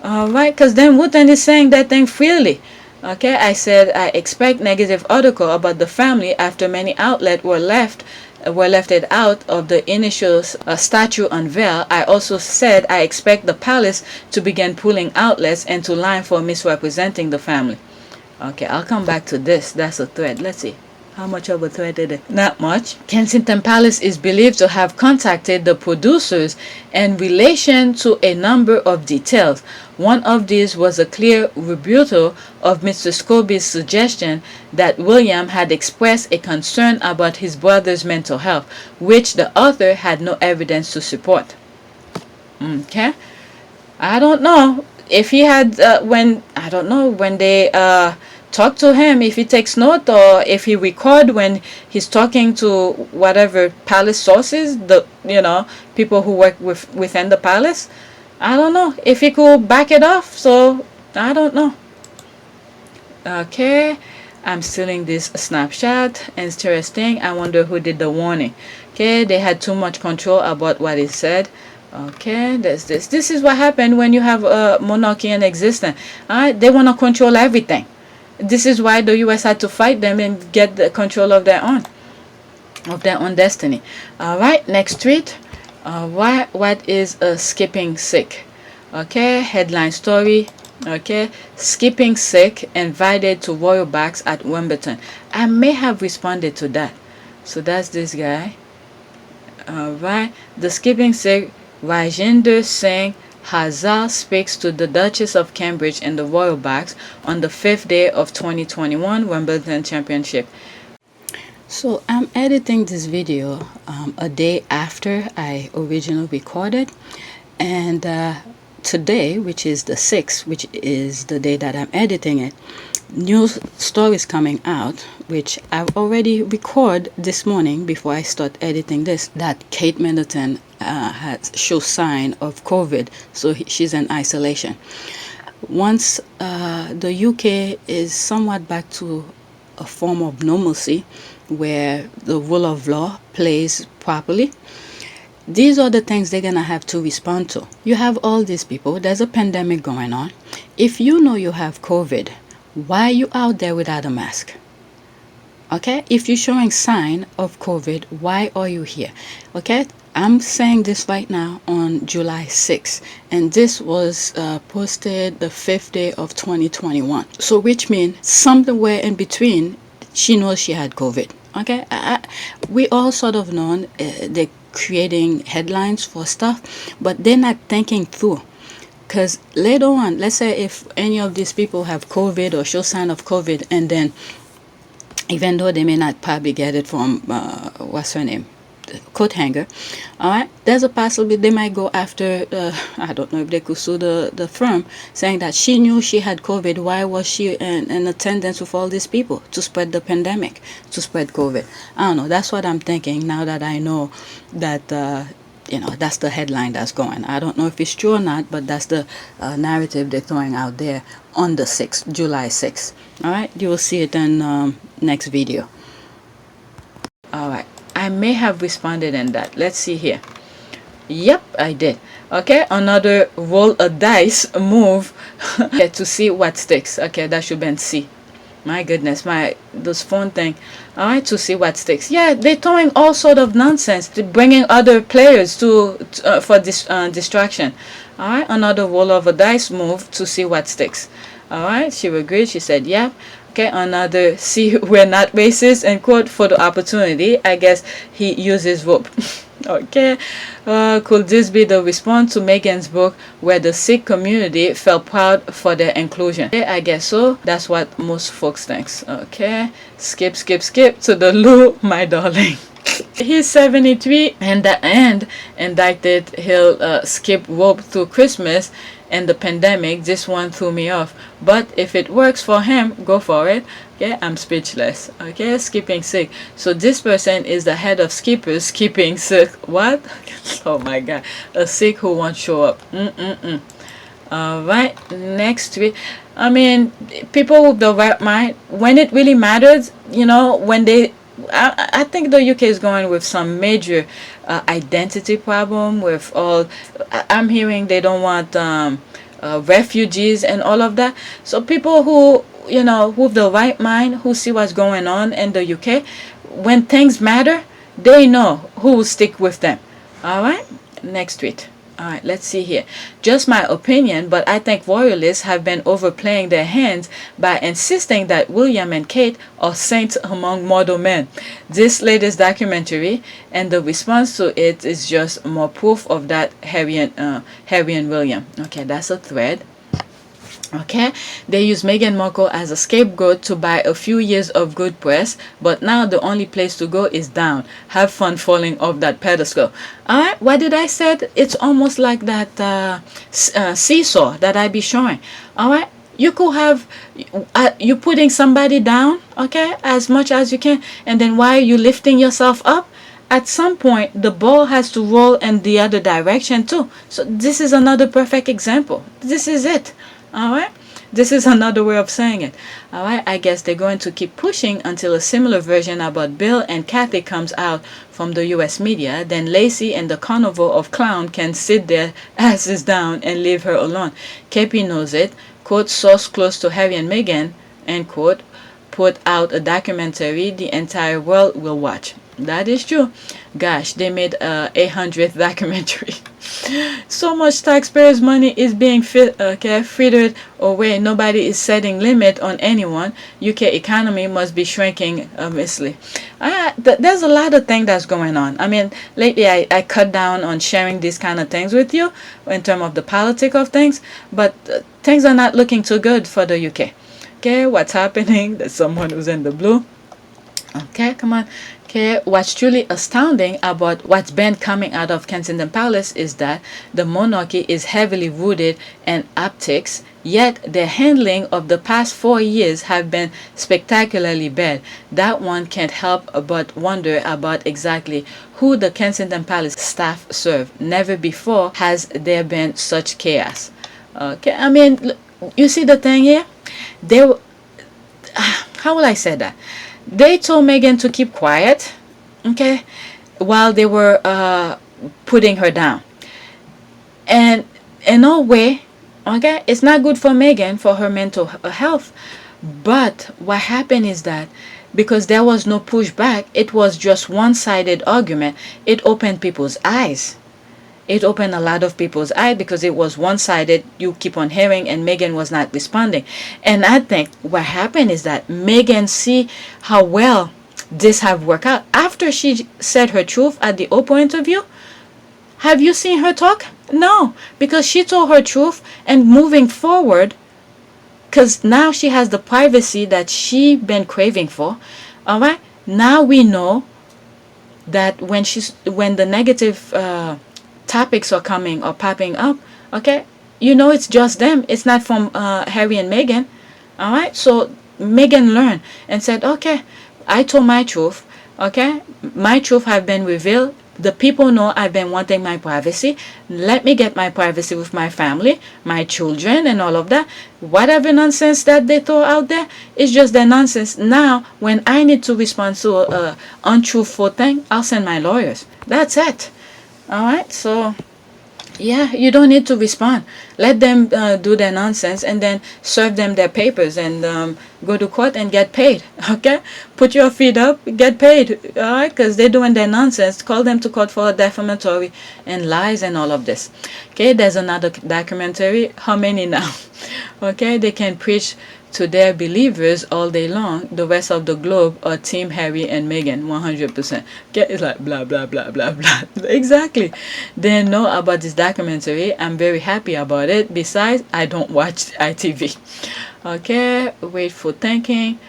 Alright, because Dan Wooten is saying that thing freely. Okay, I said I expect negative article about the family after many outlets were left it out of the initial statue unveil. I also said I expect the palace to begin pulling outlets into line for misrepresenting the family. Okay, I'll come back to this. That's a thread. Let's see. How much of a threat is it? Not much. Kensington Palace is believed to have contacted the producers in relation to a number of details. One of these was a clear rebuttal of Mr. Scobie's suggestion that William had expressed a concern about his brother's mental health, which the author had no evidence to support. Okay? I don't know if he had, when they talk to him, if he takes note or if he record when he's talking to whatever palace sources, the people who work within the palace. I don't know if he could back it off, so I don't know. Okay, I'm stealing this snapshot. Interesting. I wonder who did the warning. Okay, they had too much control about what he said. Okay, there's this. This is what happened when you have a monarchy in existence. They want to control everything. This is why the US had to fight them and get the control of their own destiny. Alright, next tweet. What is a skipping sick? Okay, headline story. Okay, skipping sick invited to royal bags at Wimbledon. I may have responded to that. So that's this guy. Alright, the skipping sick Rajinder Singh Hazal speaks to the Duchess of Cambridge in the Royal Bags on the 5th day of 2021 Wimbledon Championship. So I'm editing this video a day after I originally recorded, and today, which is the 6th, which is the day that I'm editing it, new stories coming out, which I've already recorded this morning before I start editing this, that Kate Middleton has shown sign of COVID, so she's in isolation. Once the UK is somewhat back to a form of normalcy where the rule of law plays properly, these are the things they're gonna have to respond to. You have all these people, there's a pandemic going on. If you know you have COVID, why are you out there without a mask? Okay, if you're showing sign of COVID, why are you here? Okay, I'm saying this right now on July 6th, and this was posted the 5th day of 2021. So which means somewhere in between, she knows she had COVID. Okay, we all sort of known they're creating headlines for stuff, but they're not thinking through. Because later on, let's say if any of these people have COVID or show sign of COVID, and then even though they may not probably get it from what's her name, the coat hanger, all right, there's a possibility they might go after I don't know if they could sue the firm, saying that she knew she had COVID. Why was she in attendance with all these people to spread the pandemic, to spread COVID? I don't know. That's what I'm thinking now that I know that that's the headline that's going. I don't know if it's true or not, but that's the narrative they're throwing out there on the 6th, July 6th. All right, you will see it in next video. All right, I may have responded in that. Let's see here. Yep, I did. Okay, another roll a dice move to see what sticks. Okay, that should be in C. My goodness, this phone thing. All right, to see what sticks. Yeah, they're throwing all sort of nonsense, to bringing other players for this distraction. All right, another roll of a dice move to see what sticks. All right, she agreed. She said, yeah. Okay, another see we're not racist and quote for the opportunity. I guess he uses rope. Okay, could this be the response to Meghan's book where the Sikh community felt proud for their inclusion? Okay, I guess so. That's what most folks think. Okay, skip to the loo, my darling. He's 73 and the end indicted he'll skip rope through Christmas and the pandemic. This one threw me off, but if it works for him, go for it. Okay, I'm speechless. Okay, skipping sick. So this person is the head of skippers, skipping sick. What? Oh my god, a Sikh who won't show up. All right, next week. I mean, people with the right mind, when it really matters, when they I think the UK is going with some major identity problem with all. I'm hearing they don't want refugees and all of that. So people who with the right mind, who see what's going on in the UK, when things matter, they know who will stick with them. All right, next tweet. All right, let's see here. Just my opinion, but I think royalists have been overplaying their hands by insisting that William and Kate are saints among mortal men. This latest documentary and the response to it is just more proof of that Harry and William. Okay, that's a thread. Okay, they use Meghan Markle as a scapegoat to buy a few years of good press, but now the only place to go is down. Have fun falling off that pedestal. Alright, what did I say? It's almost like that seesaw that I be showing. Alright, you could have you putting somebody down, okay, as much as you can, and then why are you lifting yourself up? At some point the ball has to roll in the other direction too. So this is another perfect example. This is it. All right, this is another way of saying it. All right, I guess they're going to keep pushing until a similar version about Bill and Kathy comes out from the US media. Then Lacey and the carnival of clown can sit their asses down and leave her alone. KP knows it. Quote, source close to Harry and Meghan, end quote, put out a documentary the entire world will watch. That is true. Gosh, they made a 800th documentary. So much taxpayers' money is being frittered away. Nobody is setting limit on anyone. UK economy must be shrinking immensely. There's a lot of things that's going on. I mean, lately I cut down on sharing these kind of things with you in terms of the politics of things, but things are not looking too good for the UK. Okay, what's happening? There's someone who's in the blue. Okay, come on. Okay, what's truly astounding about what's been coming out of Kensington Palace is that the monarchy is heavily rooted in optics, yet the handling of the past 4 years have been spectacularly bad. That one can't help but wonder about exactly who the Kensington Palace staff serve. Never before has there been such chaos. Okay, I mean, you see the thing here? They, how will I say that? They told Meghan to keep quiet, okay, while they were putting her down. And in no way, okay, it's not good for Meghan for her mental health. But what happened is that because there was no pushback, it was just one-sided argument. It opened people's eyes. It opened a lot of people's eyes because it was one-sided. You keep on hearing, and Meghan was not responding. And I think what happened is that Meghan see how well this have worked out after she said her truth at the Oprah interview. Have you seen her talk? No, because she told her truth, and moving forward, because now she has the privacy that she been craving for. All right, now we know that when the negative topics are coming or popping up, okay, you know it's just them. It's not from Harry and Meghan. All right, so Meghan learned and said, okay, I told my truth. Okay, my truth have been revealed. The people know I've been wanting my privacy. Let me get my privacy with my family, my children, and all of that. Whatever nonsense that they throw out there is just their nonsense. Now, when I need to respond to a untruthful thing, I'll send my lawyers. That's it. All right, so yeah, you don't need to respond. Let them do their nonsense and then serve them their papers and go to court and get paid. Okay, put your feet up, get paid. All right, because they're doing their nonsense. Call them to court for defamatory and lies and all of this. Okay, there's another documentary. How many now? Okay, they can preach to their believers all day long. The rest of the globe are Team Harry and Meghan, 100%. Okay, it's like blah blah blah blah blah. Exactly. They know about this documentary. I'm very happy about it. Besides, I don't watch ITV. Okay, wasteful thinking.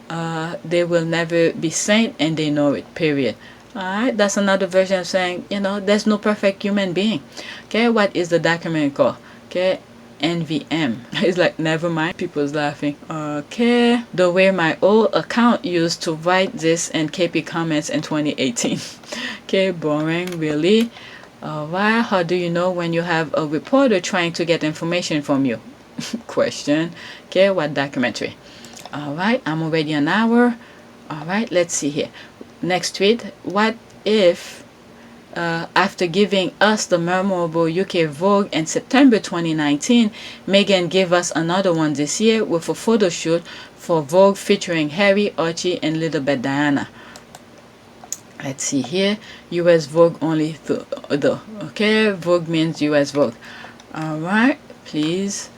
They will never be saint, and they know it. Period. Alright, that's another version of saying, there's no perfect human being. Okay, what is the documentary called? Okay, NVM. It's like, never mind. People's laughing. Okay, the way my old account used to write this and KP comments in 2018. Okay, boring, really. Why? How do you know when you have a reporter trying to get information from you? Question. Okay, what documentary? Alright, I'm already an hour. Alright, let's see here. Next tweet. What if after giving us the memorable UK Vogue in September 2019, Meghan gave us another one this year with a photo shoot for Vogue featuring Harry, Archie, and little bit Diana. Let's see here. US Vogue only though. Okay, Vogue means US Vogue. Alright, please.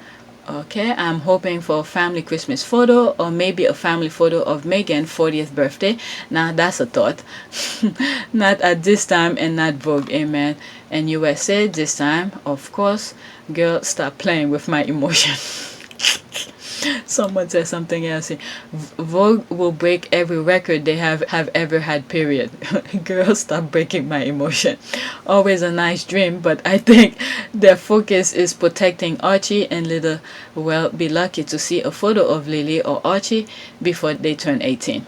Okay, I'm hoping for a family Christmas photo or maybe a family photo of Meghan's 40th birthday. Now that's a thought. Not at this time and not Vogue, amen. And USA this time, of course. Girl, stop playing with my emotion. Someone said something else here. Vogue will break every record they have ever had, period. Girl, stop breaking my emotion. Always a nice dream, but I think their focus is protecting Archie and little. Well, be lucky to see a photo of Lily or Archie before they turn 18.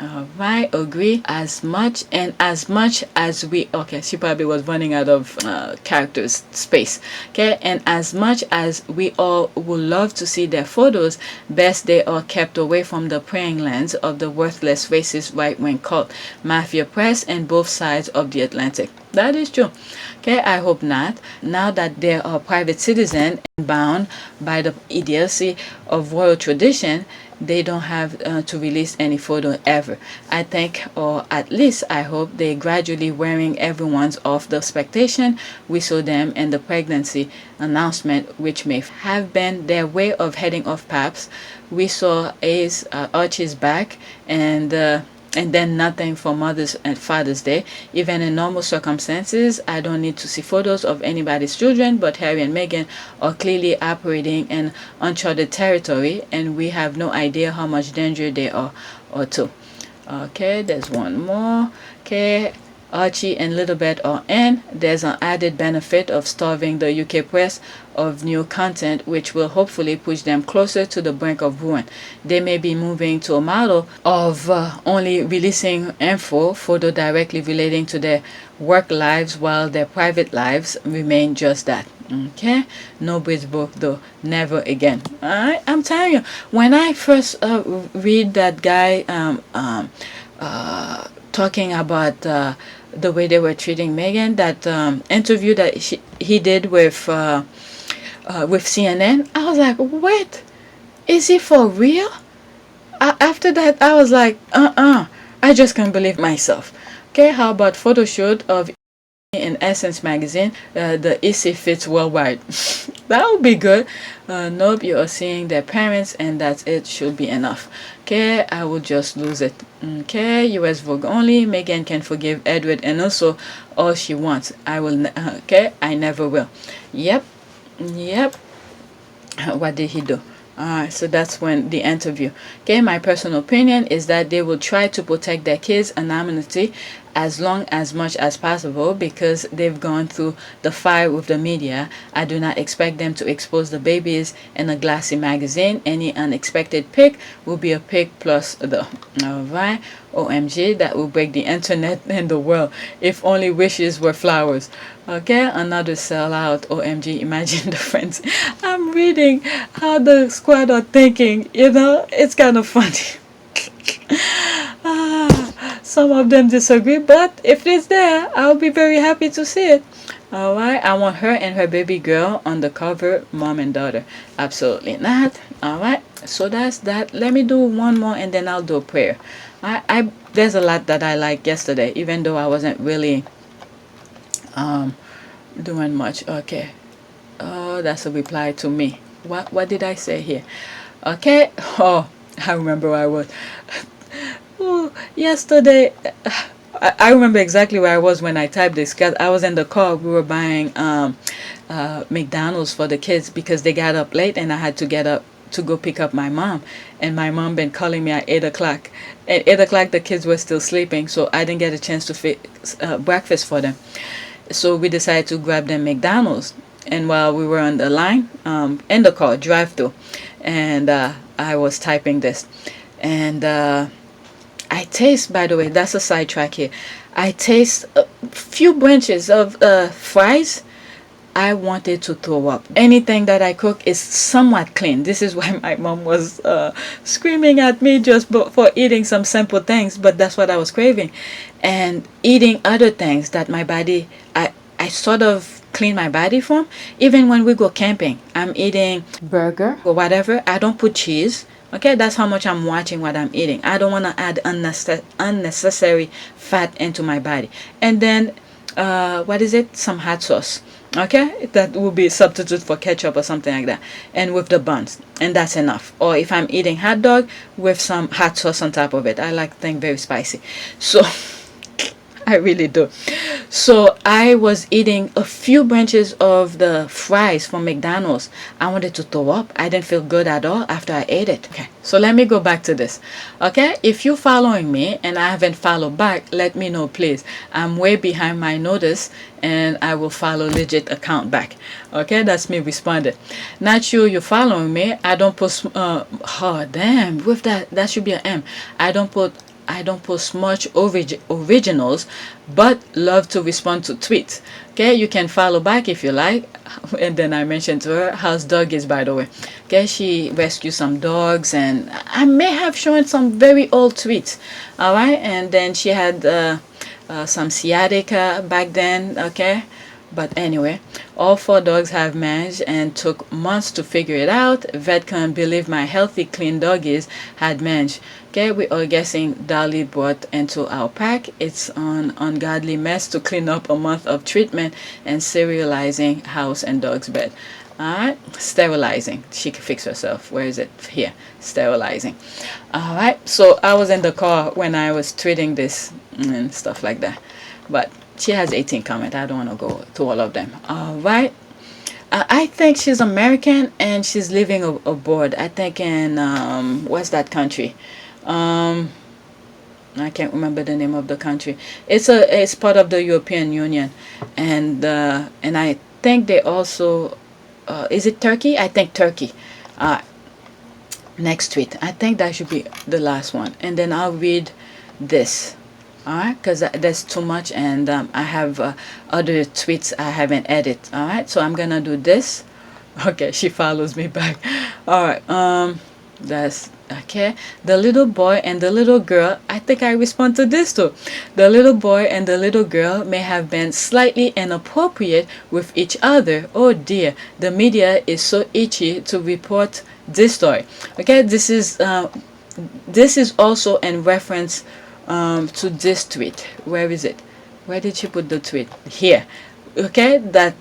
Alright, agree. As much as we, okay, she probably was running out of characters space. Okay, and as much as we all would love to see their photos, best they are kept away from the praying lands of the worthless racist right-wing cult, mafia press, and both sides of the Atlantic. That is true. Okay, I hope not. Now that they are private citizens and bound by the idiocy of royal tradition, they don't have to release any photo ever. I think, or at least I hope, they gradually wearing everyone's off the expectation we saw them in the pregnancy announcement, which may have been their way of heading off paps. We saw Archie's back and then nothing for Mother's and Father's Day. Even in normal circumstances, I don't need to see photos of anybody's children, but Harry and Meghan are clearly operating in uncharted territory, and we have no idea how much danger they are or to. Okay, there's one more. Okay, Archie and Littlebet are in. There's an added benefit of starving the UK press of new content, which will hopefully push them closer to the brink of ruin. They may be moving to a model of only releasing photo directly relating to their work lives, while their private lives remain just that. Okay, no bridge book though, never again. Alright, I'm telling you, when I first read that guy talking about the way they were treating Meghan, that interview that he did with CNN, I was like, wait, is he for real? After that, I was like, I just can't believe myself. Okay, how about photo shoot of in Essence magazine, the Easy Fits Worldwide. That would be good. Nope, you are seeing their parents, and that's it. Should be enough. Okay, I will just lose it. Okay, US Vogue only. Meghan can forgive Edward and also all she wants. I will. Okay, I never will. Yep. What did he do? Alright, so that's when the interview. Okay, my personal opinion is that they will try to protect their kids' anonymity as much as possible because they've gone through the fire with the media. I do not expect them to expose the babies in a glassy magazine. Any unexpected pic will be a pic plus the alright. OMG, that will break the internet and the world. If only wishes were flowers. Okay, another sellout. OMG, imagine the friends. I'm reading how the squad are thinking, it's kind of funny. Some of them disagree, but if it's there, I'll be very happy to see it. Alright, I want her and her baby girl on the cover, mom and daughter. Absolutely not. Alright, so that's that. Let me do one more and then I'll do a prayer. There's a lot that I liked yesterday, even though I wasn't really doing much. Okay. Oh, that's a reply to me. What did I say here? Okay. Oh, I remember where I was. Oh, yesterday, I remember exactly where I was when I typed this. Cause I was in the car. We were buying McDonald's for the kids because they got up late and I had to get up to go pick up my mom. And my mom been calling me at 8 o'clock. At 8 o'clock, the kids were still sleeping, so I didn't get a chance to fix breakfast for them. So we decided to grab them McDonald's. And while we were on the line, in the car, drive-through, and I was typing this. And I taste, by the way, that's a sidetrack here. I taste a few branches of fries. I wanted to throw up. Anything that I cook is somewhat clean. This is why my mom was screaming at me just for eating some simple things, but that's what I was craving. And eating other things that my body, I sort of clean my body from. Even when we go camping, I'm eating burger or whatever. I don't put cheese. Okay, that's how much I'm watching what I'm eating. I don't want to add unnecessary fat into my body. And then, what is it? Some hot sauce. Okay, that will be a substitute for ketchup or something like that. And with the buns, and that's enough. Or if I'm eating hot dog with some hot sauce on top of it. I like things very spicy. So I really do. So I was eating a few branches of the fries from McDonald's. I wanted to throw up. I didn't feel good at all after I ate it. Okay, so let me go back to this. Okay, if you're following me and I haven't followed back, let me know, please. I'm way behind my notice and I will follow legit account back. Okay, that's me responded. Not sure you're following me. I don't post oh damn, with that should be an M. I don't post much originals, but love to respond to tweets. Okay, you can follow back if you like. And then I mentioned to her how's dog is, by the way. Okay, she rescued some dogs, and I may have shown some very old tweets. All right, and then she had some sciatica back then. Okay. But anyway, all 4 dogs have mange and took months to figure it out. Vet couldn't believe my healthy, clean doggies had mange. Okay, we are guessing Dolly brought into our pack. It's an ungodly mess to clean up a month of treatment and serializing house and dog's bed. Alright, sterilizing. She can fix herself. Where is it? Here, sterilizing. Alright, so I was in the car when I was tweeting this and stuff like that. But she has 18 comments. I don't want to go to all of them. All right. I think she's American and she's living abroad. I think in what's that country? I can't remember the name of the country. It's part of the European Union, and I think they also is it Turkey? I think Turkey. Next tweet. I think that should be the last one, and then I'll read this. Alright, because there's too much, and I have other tweets I haven't edited. Alright, so I'm gonna do this. Okay, she follows me back. Alright, that's okay. The little boy and the little girl, I think I respond to this too. The little boy and the little girl may have been slightly inappropriate with each other. Oh dear, the media is so itchy to report this story. Okay, this is also in reference to this tweet. Where is it? Where did she put the tweet? Here. Okay, that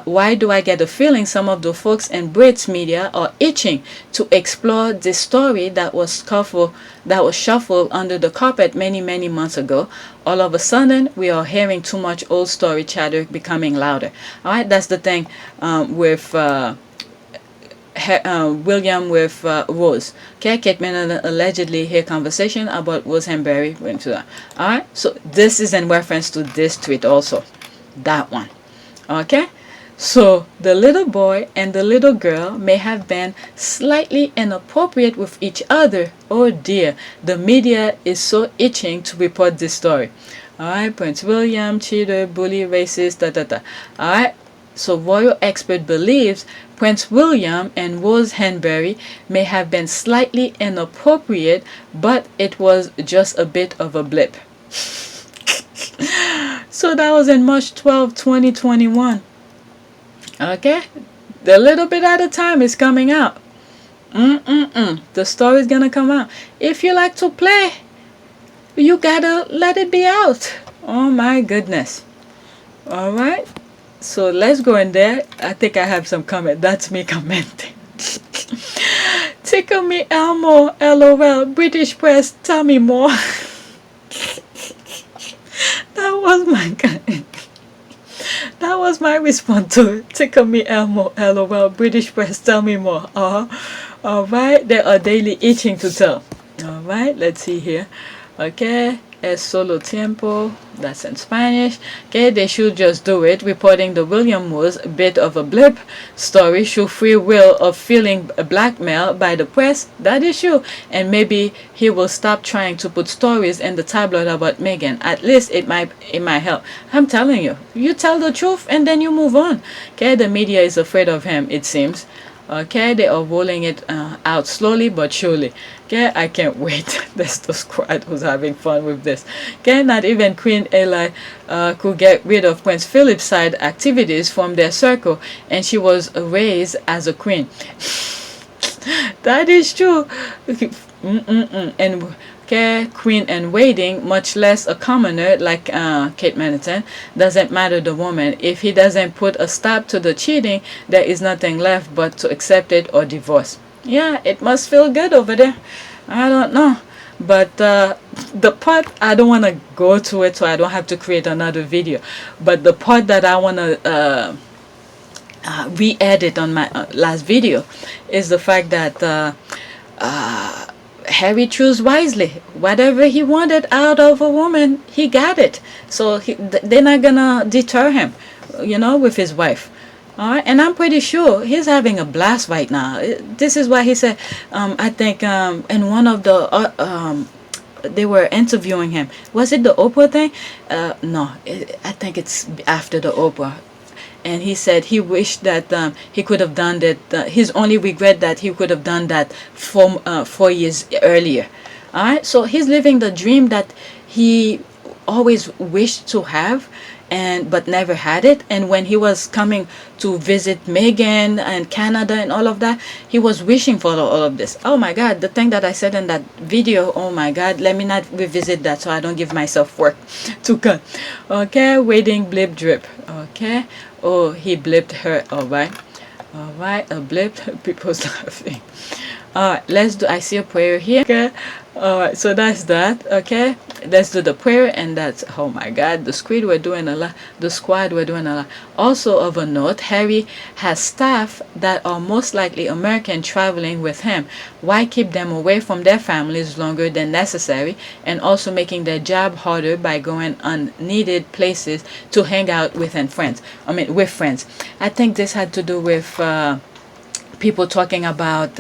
why do I get the feeling some of the folks in Brits media are itching to explore this story that was shuffled under the carpet many months ago. All of a sudden we are hearing too much old story chatter becoming louder. All right, that's the thing with William with Rose. Okay, Kate Middleton allegedly hear conversation about Rose Henbury went to that. Alright, so this is in reference to this tweet also. That one. Okay, so the little boy and the little girl may have been slightly inappropriate with each other. Oh dear, the media is so itching to report this story. Alright, Prince William, cheater, bully, racist, Alright, so royal expert believes Prince William and Rose Henbury may have been slightly inappropriate, but it was just a bit of a blip. So that was in March 12, 2021. Okay, the little bit at a time is coming out. The story is gonna come out. If you like to play, you gotta let it be out. Oh my goodness. All right. So let's go in there. I think I have some comment. That's me commenting. Tickle me Elmo, LOL. British press, tell me more. That was my that was my response to it. Tickle me Elmo, LOL. British press, tell me more. Alright, there are daily itching to tell. Alright, let's see here. Okay. Es solo tiempo, that's in Spanish. Okay, they should just do it. Reporting the William was a bit of a blip story. Show free will of feeling blackmailed by the press. That is true. And maybe he will stop trying to put stories in the tabloid about Meghan. At least it might help. I'm telling you, you tell the truth and then you move on. Okay, the media is afraid of him, it seems. Okay, they are rolling it out slowly but surely. Okay, I can't wait. This the squad who's having fun with this. Okay, not even Queen Eli could get rid of Prince Philip's side activities from their circle, and she was raised as a queen. That is true. And okay, queen and waiting, much less a commoner like Kate Middleton. Doesn't matter the woman. If he doesn't put a stop to the cheating, there is nothing left but to accept it or divorce. Yeah, it must feel good over there. I don't know. But the part, I don't want to go to it so I don't have to create another video. But the part that I want to re-edit on my last video is the fact that Harry chose wisely. Whatever he wanted out of a woman, he got it. So they're not gonna deter him, you know, with his wife. All right, and I'm pretty sure he's having a blast right now. This is why he said, I think in one of the they were interviewing him. Was it the Oprah thing? No, I think it's after the Oprah. And he said he wished that he could have done that. His only regret that he could have done that 4 years earlier. All right, so he's living the dream that he always wished to have, but never had it. And when he was coming to visit Meghan and Canada and all of that, he was wishing for all of this. Oh my God, the thing that I said in that video, oh my God, let me not revisit that so I don't give myself work to cut. Okay, waiting, blip, drip. Okay, oh, he blipped her. All right, a blip. People's laughing. All right, let's do. I see a prayer here. Okay, all right, so that's that. Okay, let's do the prayer. And that's, oh my God, the squad were doing a lot. The squad were doing a lot. Also, of a note, Harry has staff that are most likely American traveling with him. Why keep them away from their families longer than necessary, and also making their job harder by going unneeded places to hang out with friends? With friends. I think this had to do with people talking about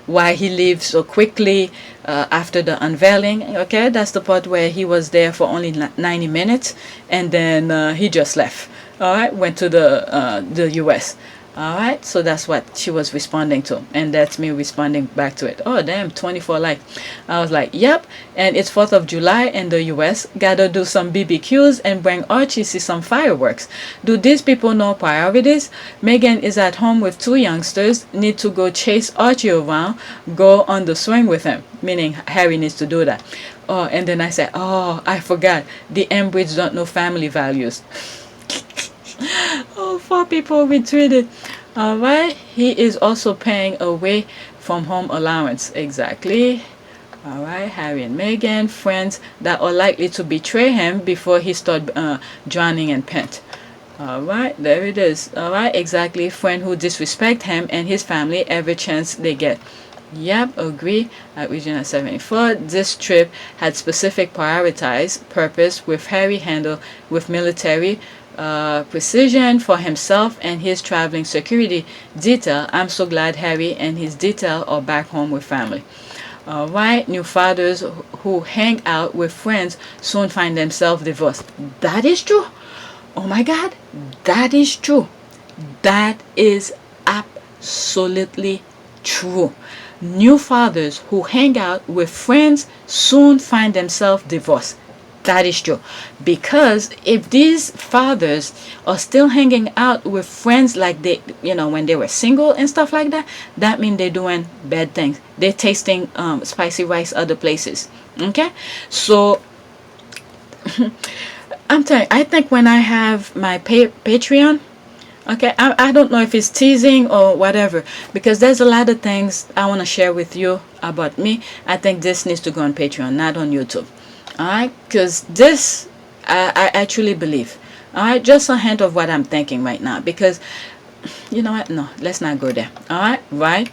why he leaves so quickly after the unveiling. Okay, that's the part where he was there for only 90 minutes, and then he just left. All right, went to the US. All right, so that's what she was responding to, and that's me responding back to it. Oh damn, 24 likes. I was like, yep. And it's 4th of July in the US. Gotta do some BBQs and bring Archie see some fireworks. Do these people know priorities? Meghan is at home with 2 youngsters. Need to go chase Archie around. Go on the swing with him. Meaning Harry needs to do that. Oh, and then I said, oh, I forgot. The Embridge don't know family values. Oh, 4 people retweeted. All right, he is also paying away from home allowance. Exactly. All right, Harry and Meghan, friends that are likely to betray him before he start drowning in pent. All right, there it is. All right, exactly. Friend who disrespect him and his family every chance they get. Yep, agree. At Regional 74, this trip had specific prioritized purpose, with Harry handled with military precision for himself and his traveling security detail. I'm so glad Harry and his detail are back home with family. All right, new fathers who hang out with friends soon find themselves divorced. That is true. Oh my God, that is true. That is absolutely true. New fathers who hang out with friends soon find themselves divorced. That is true. Because if these fathers are still hanging out with friends like they, when they were single and stuff like that, that means they're doing bad things. They're tasting spicy rice other places. Okay? So, I'm telling you, I think when I have my Patreon, okay, I don't know if it's teasing or whatever, because there's a lot of things I want to share with you about me. I think this needs to go on Patreon, not on YouTube. Alright, because this I actually believe. Alright, just a hint of what I'm thinking right now, because you know what, no, let's not go there. Alright, right.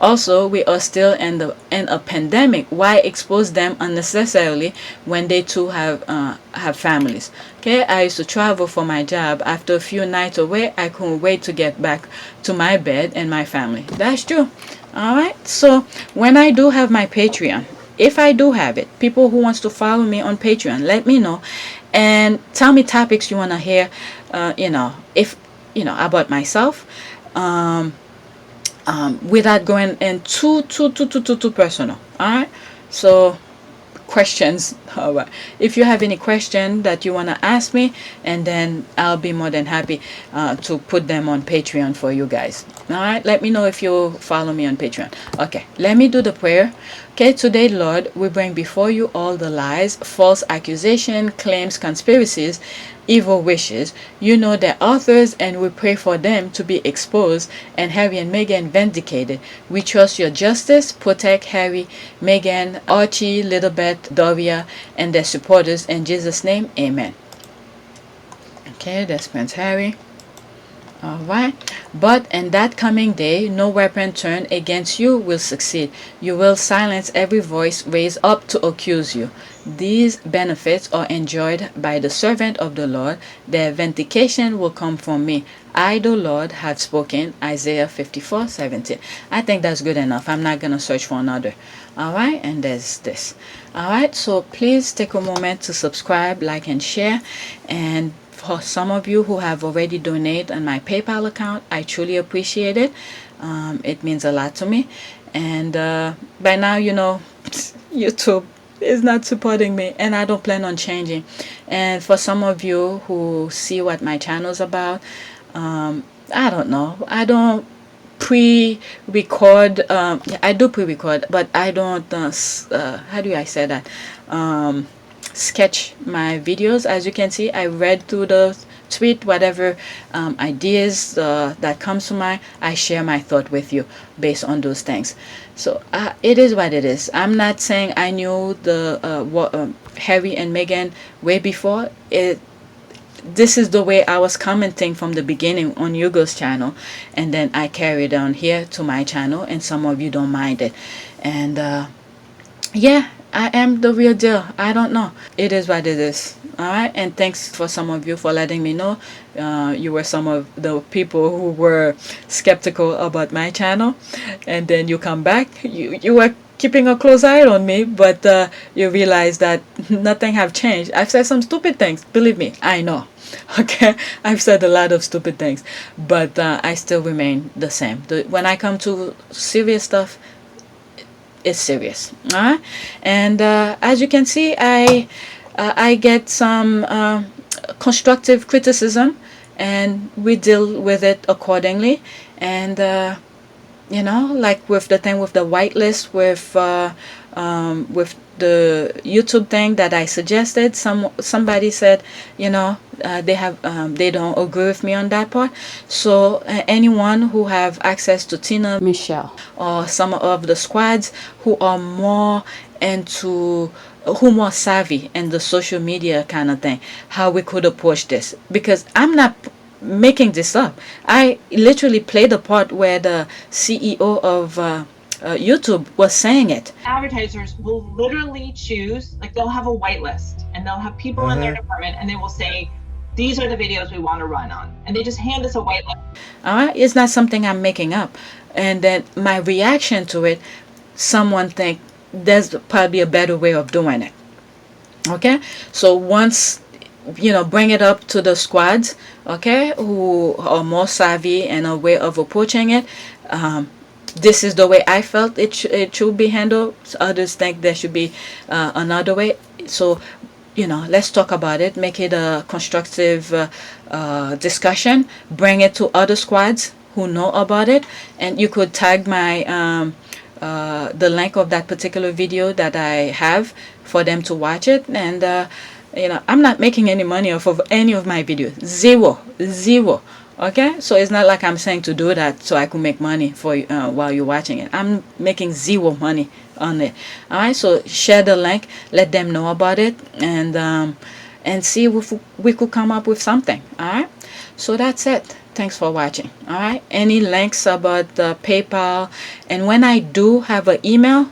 Also, we are still in a pandemic. Why expose them unnecessarily when they too have families? Okay, I used to travel for my job. After a few nights away, I couldn't wait to get back to my bed and my family. That's true. Alright, so when I do have my Patreon, if I do have it, people who wants to follow me on Patreon, let me know and tell me topics you want to hear, if about myself, without going in too personal. All right, so questions. All right, if you have any question that you want to ask me, and then I'll be more than happy to put them on Patreon for you guys. All right, let me know if you follow me on Patreon. Okay, let me do the prayer. Okay, today, Lord, we bring before you all the lies, false accusation, claims, conspiracies, evil wishes. You know their authors, and we pray for them to be exposed and Harry and Meghan vindicated. We trust your justice. Protect Harry, Meghan, Archie, Littlebeth, Doria, and their supporters. In Jesus' name, amen. Okay, that's Prince Harry. All right, but in that coming day, no weapon turned against you will succeed. You will silence every voice raised up to accuse you. These benefits are enjoyed by the servant of the Lord. Their vindication will come from me. I, the Lord, have spoken. Isaiah 54:17. I think that's good enough. I'm not going to search for another. All right, and there's this. All right, so please take a moment to subscribe, like, and share. And for some of you who have already donated on my PayPal account, I truly appreciate it. It means a lot to me. And by now, YouTube is not supporting me, and I don't plan on changing. And for some of you who see what my channel's about, I don't know. I don't pre-record. I do pre-record, but I don't. How do I say that? Sketch my videos. As you can see, I read through the tweet whatever ideas that comes to mind. I share my thought with you based on those things. So it is what it is. I'm not saying I knew the Harry and Meghan way before. This is the way I was commenting from the beginning on Hugo's channel, and then I carried on here to my channel, and some of you don't mind it. And yeah, I am the real deal. I don't know. It is what it is. Alright, and thanks for some of you for letting me know. You were some of the people who were skeptical about my channel, and then you come back. You were keeping a close eye on me, but you realize that nothing have changed. I've said some stupid things, believe me, I know. Okay, I've said a lot of stupid things, but I still remain the same. When I come to serious stuff, it's serious. Alright, and as you can see, I get some constructive criticism, and we deal with it accordingly. And you know, like with the thing with the whitelist, with the YouTube thing that I suggested, somebody said, you know, they don't agree with me on that part. So anyone who have access to Tina, Michelle, or some of the squads who are more into, who more savvy in the social media kind of thing, how we could approach this, because I'm not making this up. I literally played the part where the CEO of YouTube was saying it. Advertisers will literally choose, like they'll have a whitelist and they'll have people in their department, and they will say, these are the videos we want to run on, and they just hand us a whitelist. Alright, it's not something I'm making up. And then my reaction to it, someone think there's probably a better way of doing it. Okay, so once, you know, bring it up to the squads, okay, who are more savvy and a way of approaching it. This is the way I felt it should be handled. Others think there should be another way. So, you know, let's talk about it, make it a constructive discussion, bring it to other squads who know about it, and you could tag my the link of that particular video that I have for them to watch it. And you know, I'm not making any money off of any of my videos. Zero. Okay, so it's not like I'm saying to do that so I could make money for while you're watching it. I'm making zero money on it. All right, so share the link, let them know about it, and see if we could come up with something. All right, so that's it. Thanks for watching. All right, any links about PayPal, and when I do have an email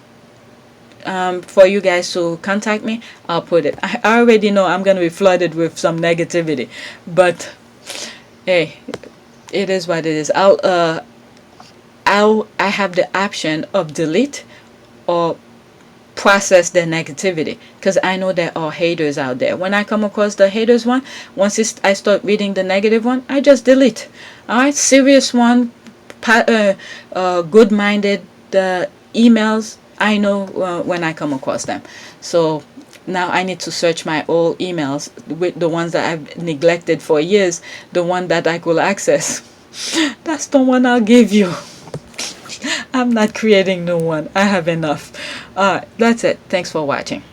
for you guys to contact me, I'll put it. I already know I'm gonna be flooded with some negativity, but hey, it is what it is. I have the option of delete or process the negativity, because I know there are haters out there. When I come across the haters one, once I start reading the negative one, I just delete. All right, serious one, good-minded emails, I know when I come across them. So now I need to search my old emails with the ones that I've neglected for years, the one that I could access. That's the one I'll give you. I'm not creating new one. I have enough. Alright, that's it. Thanks for watching.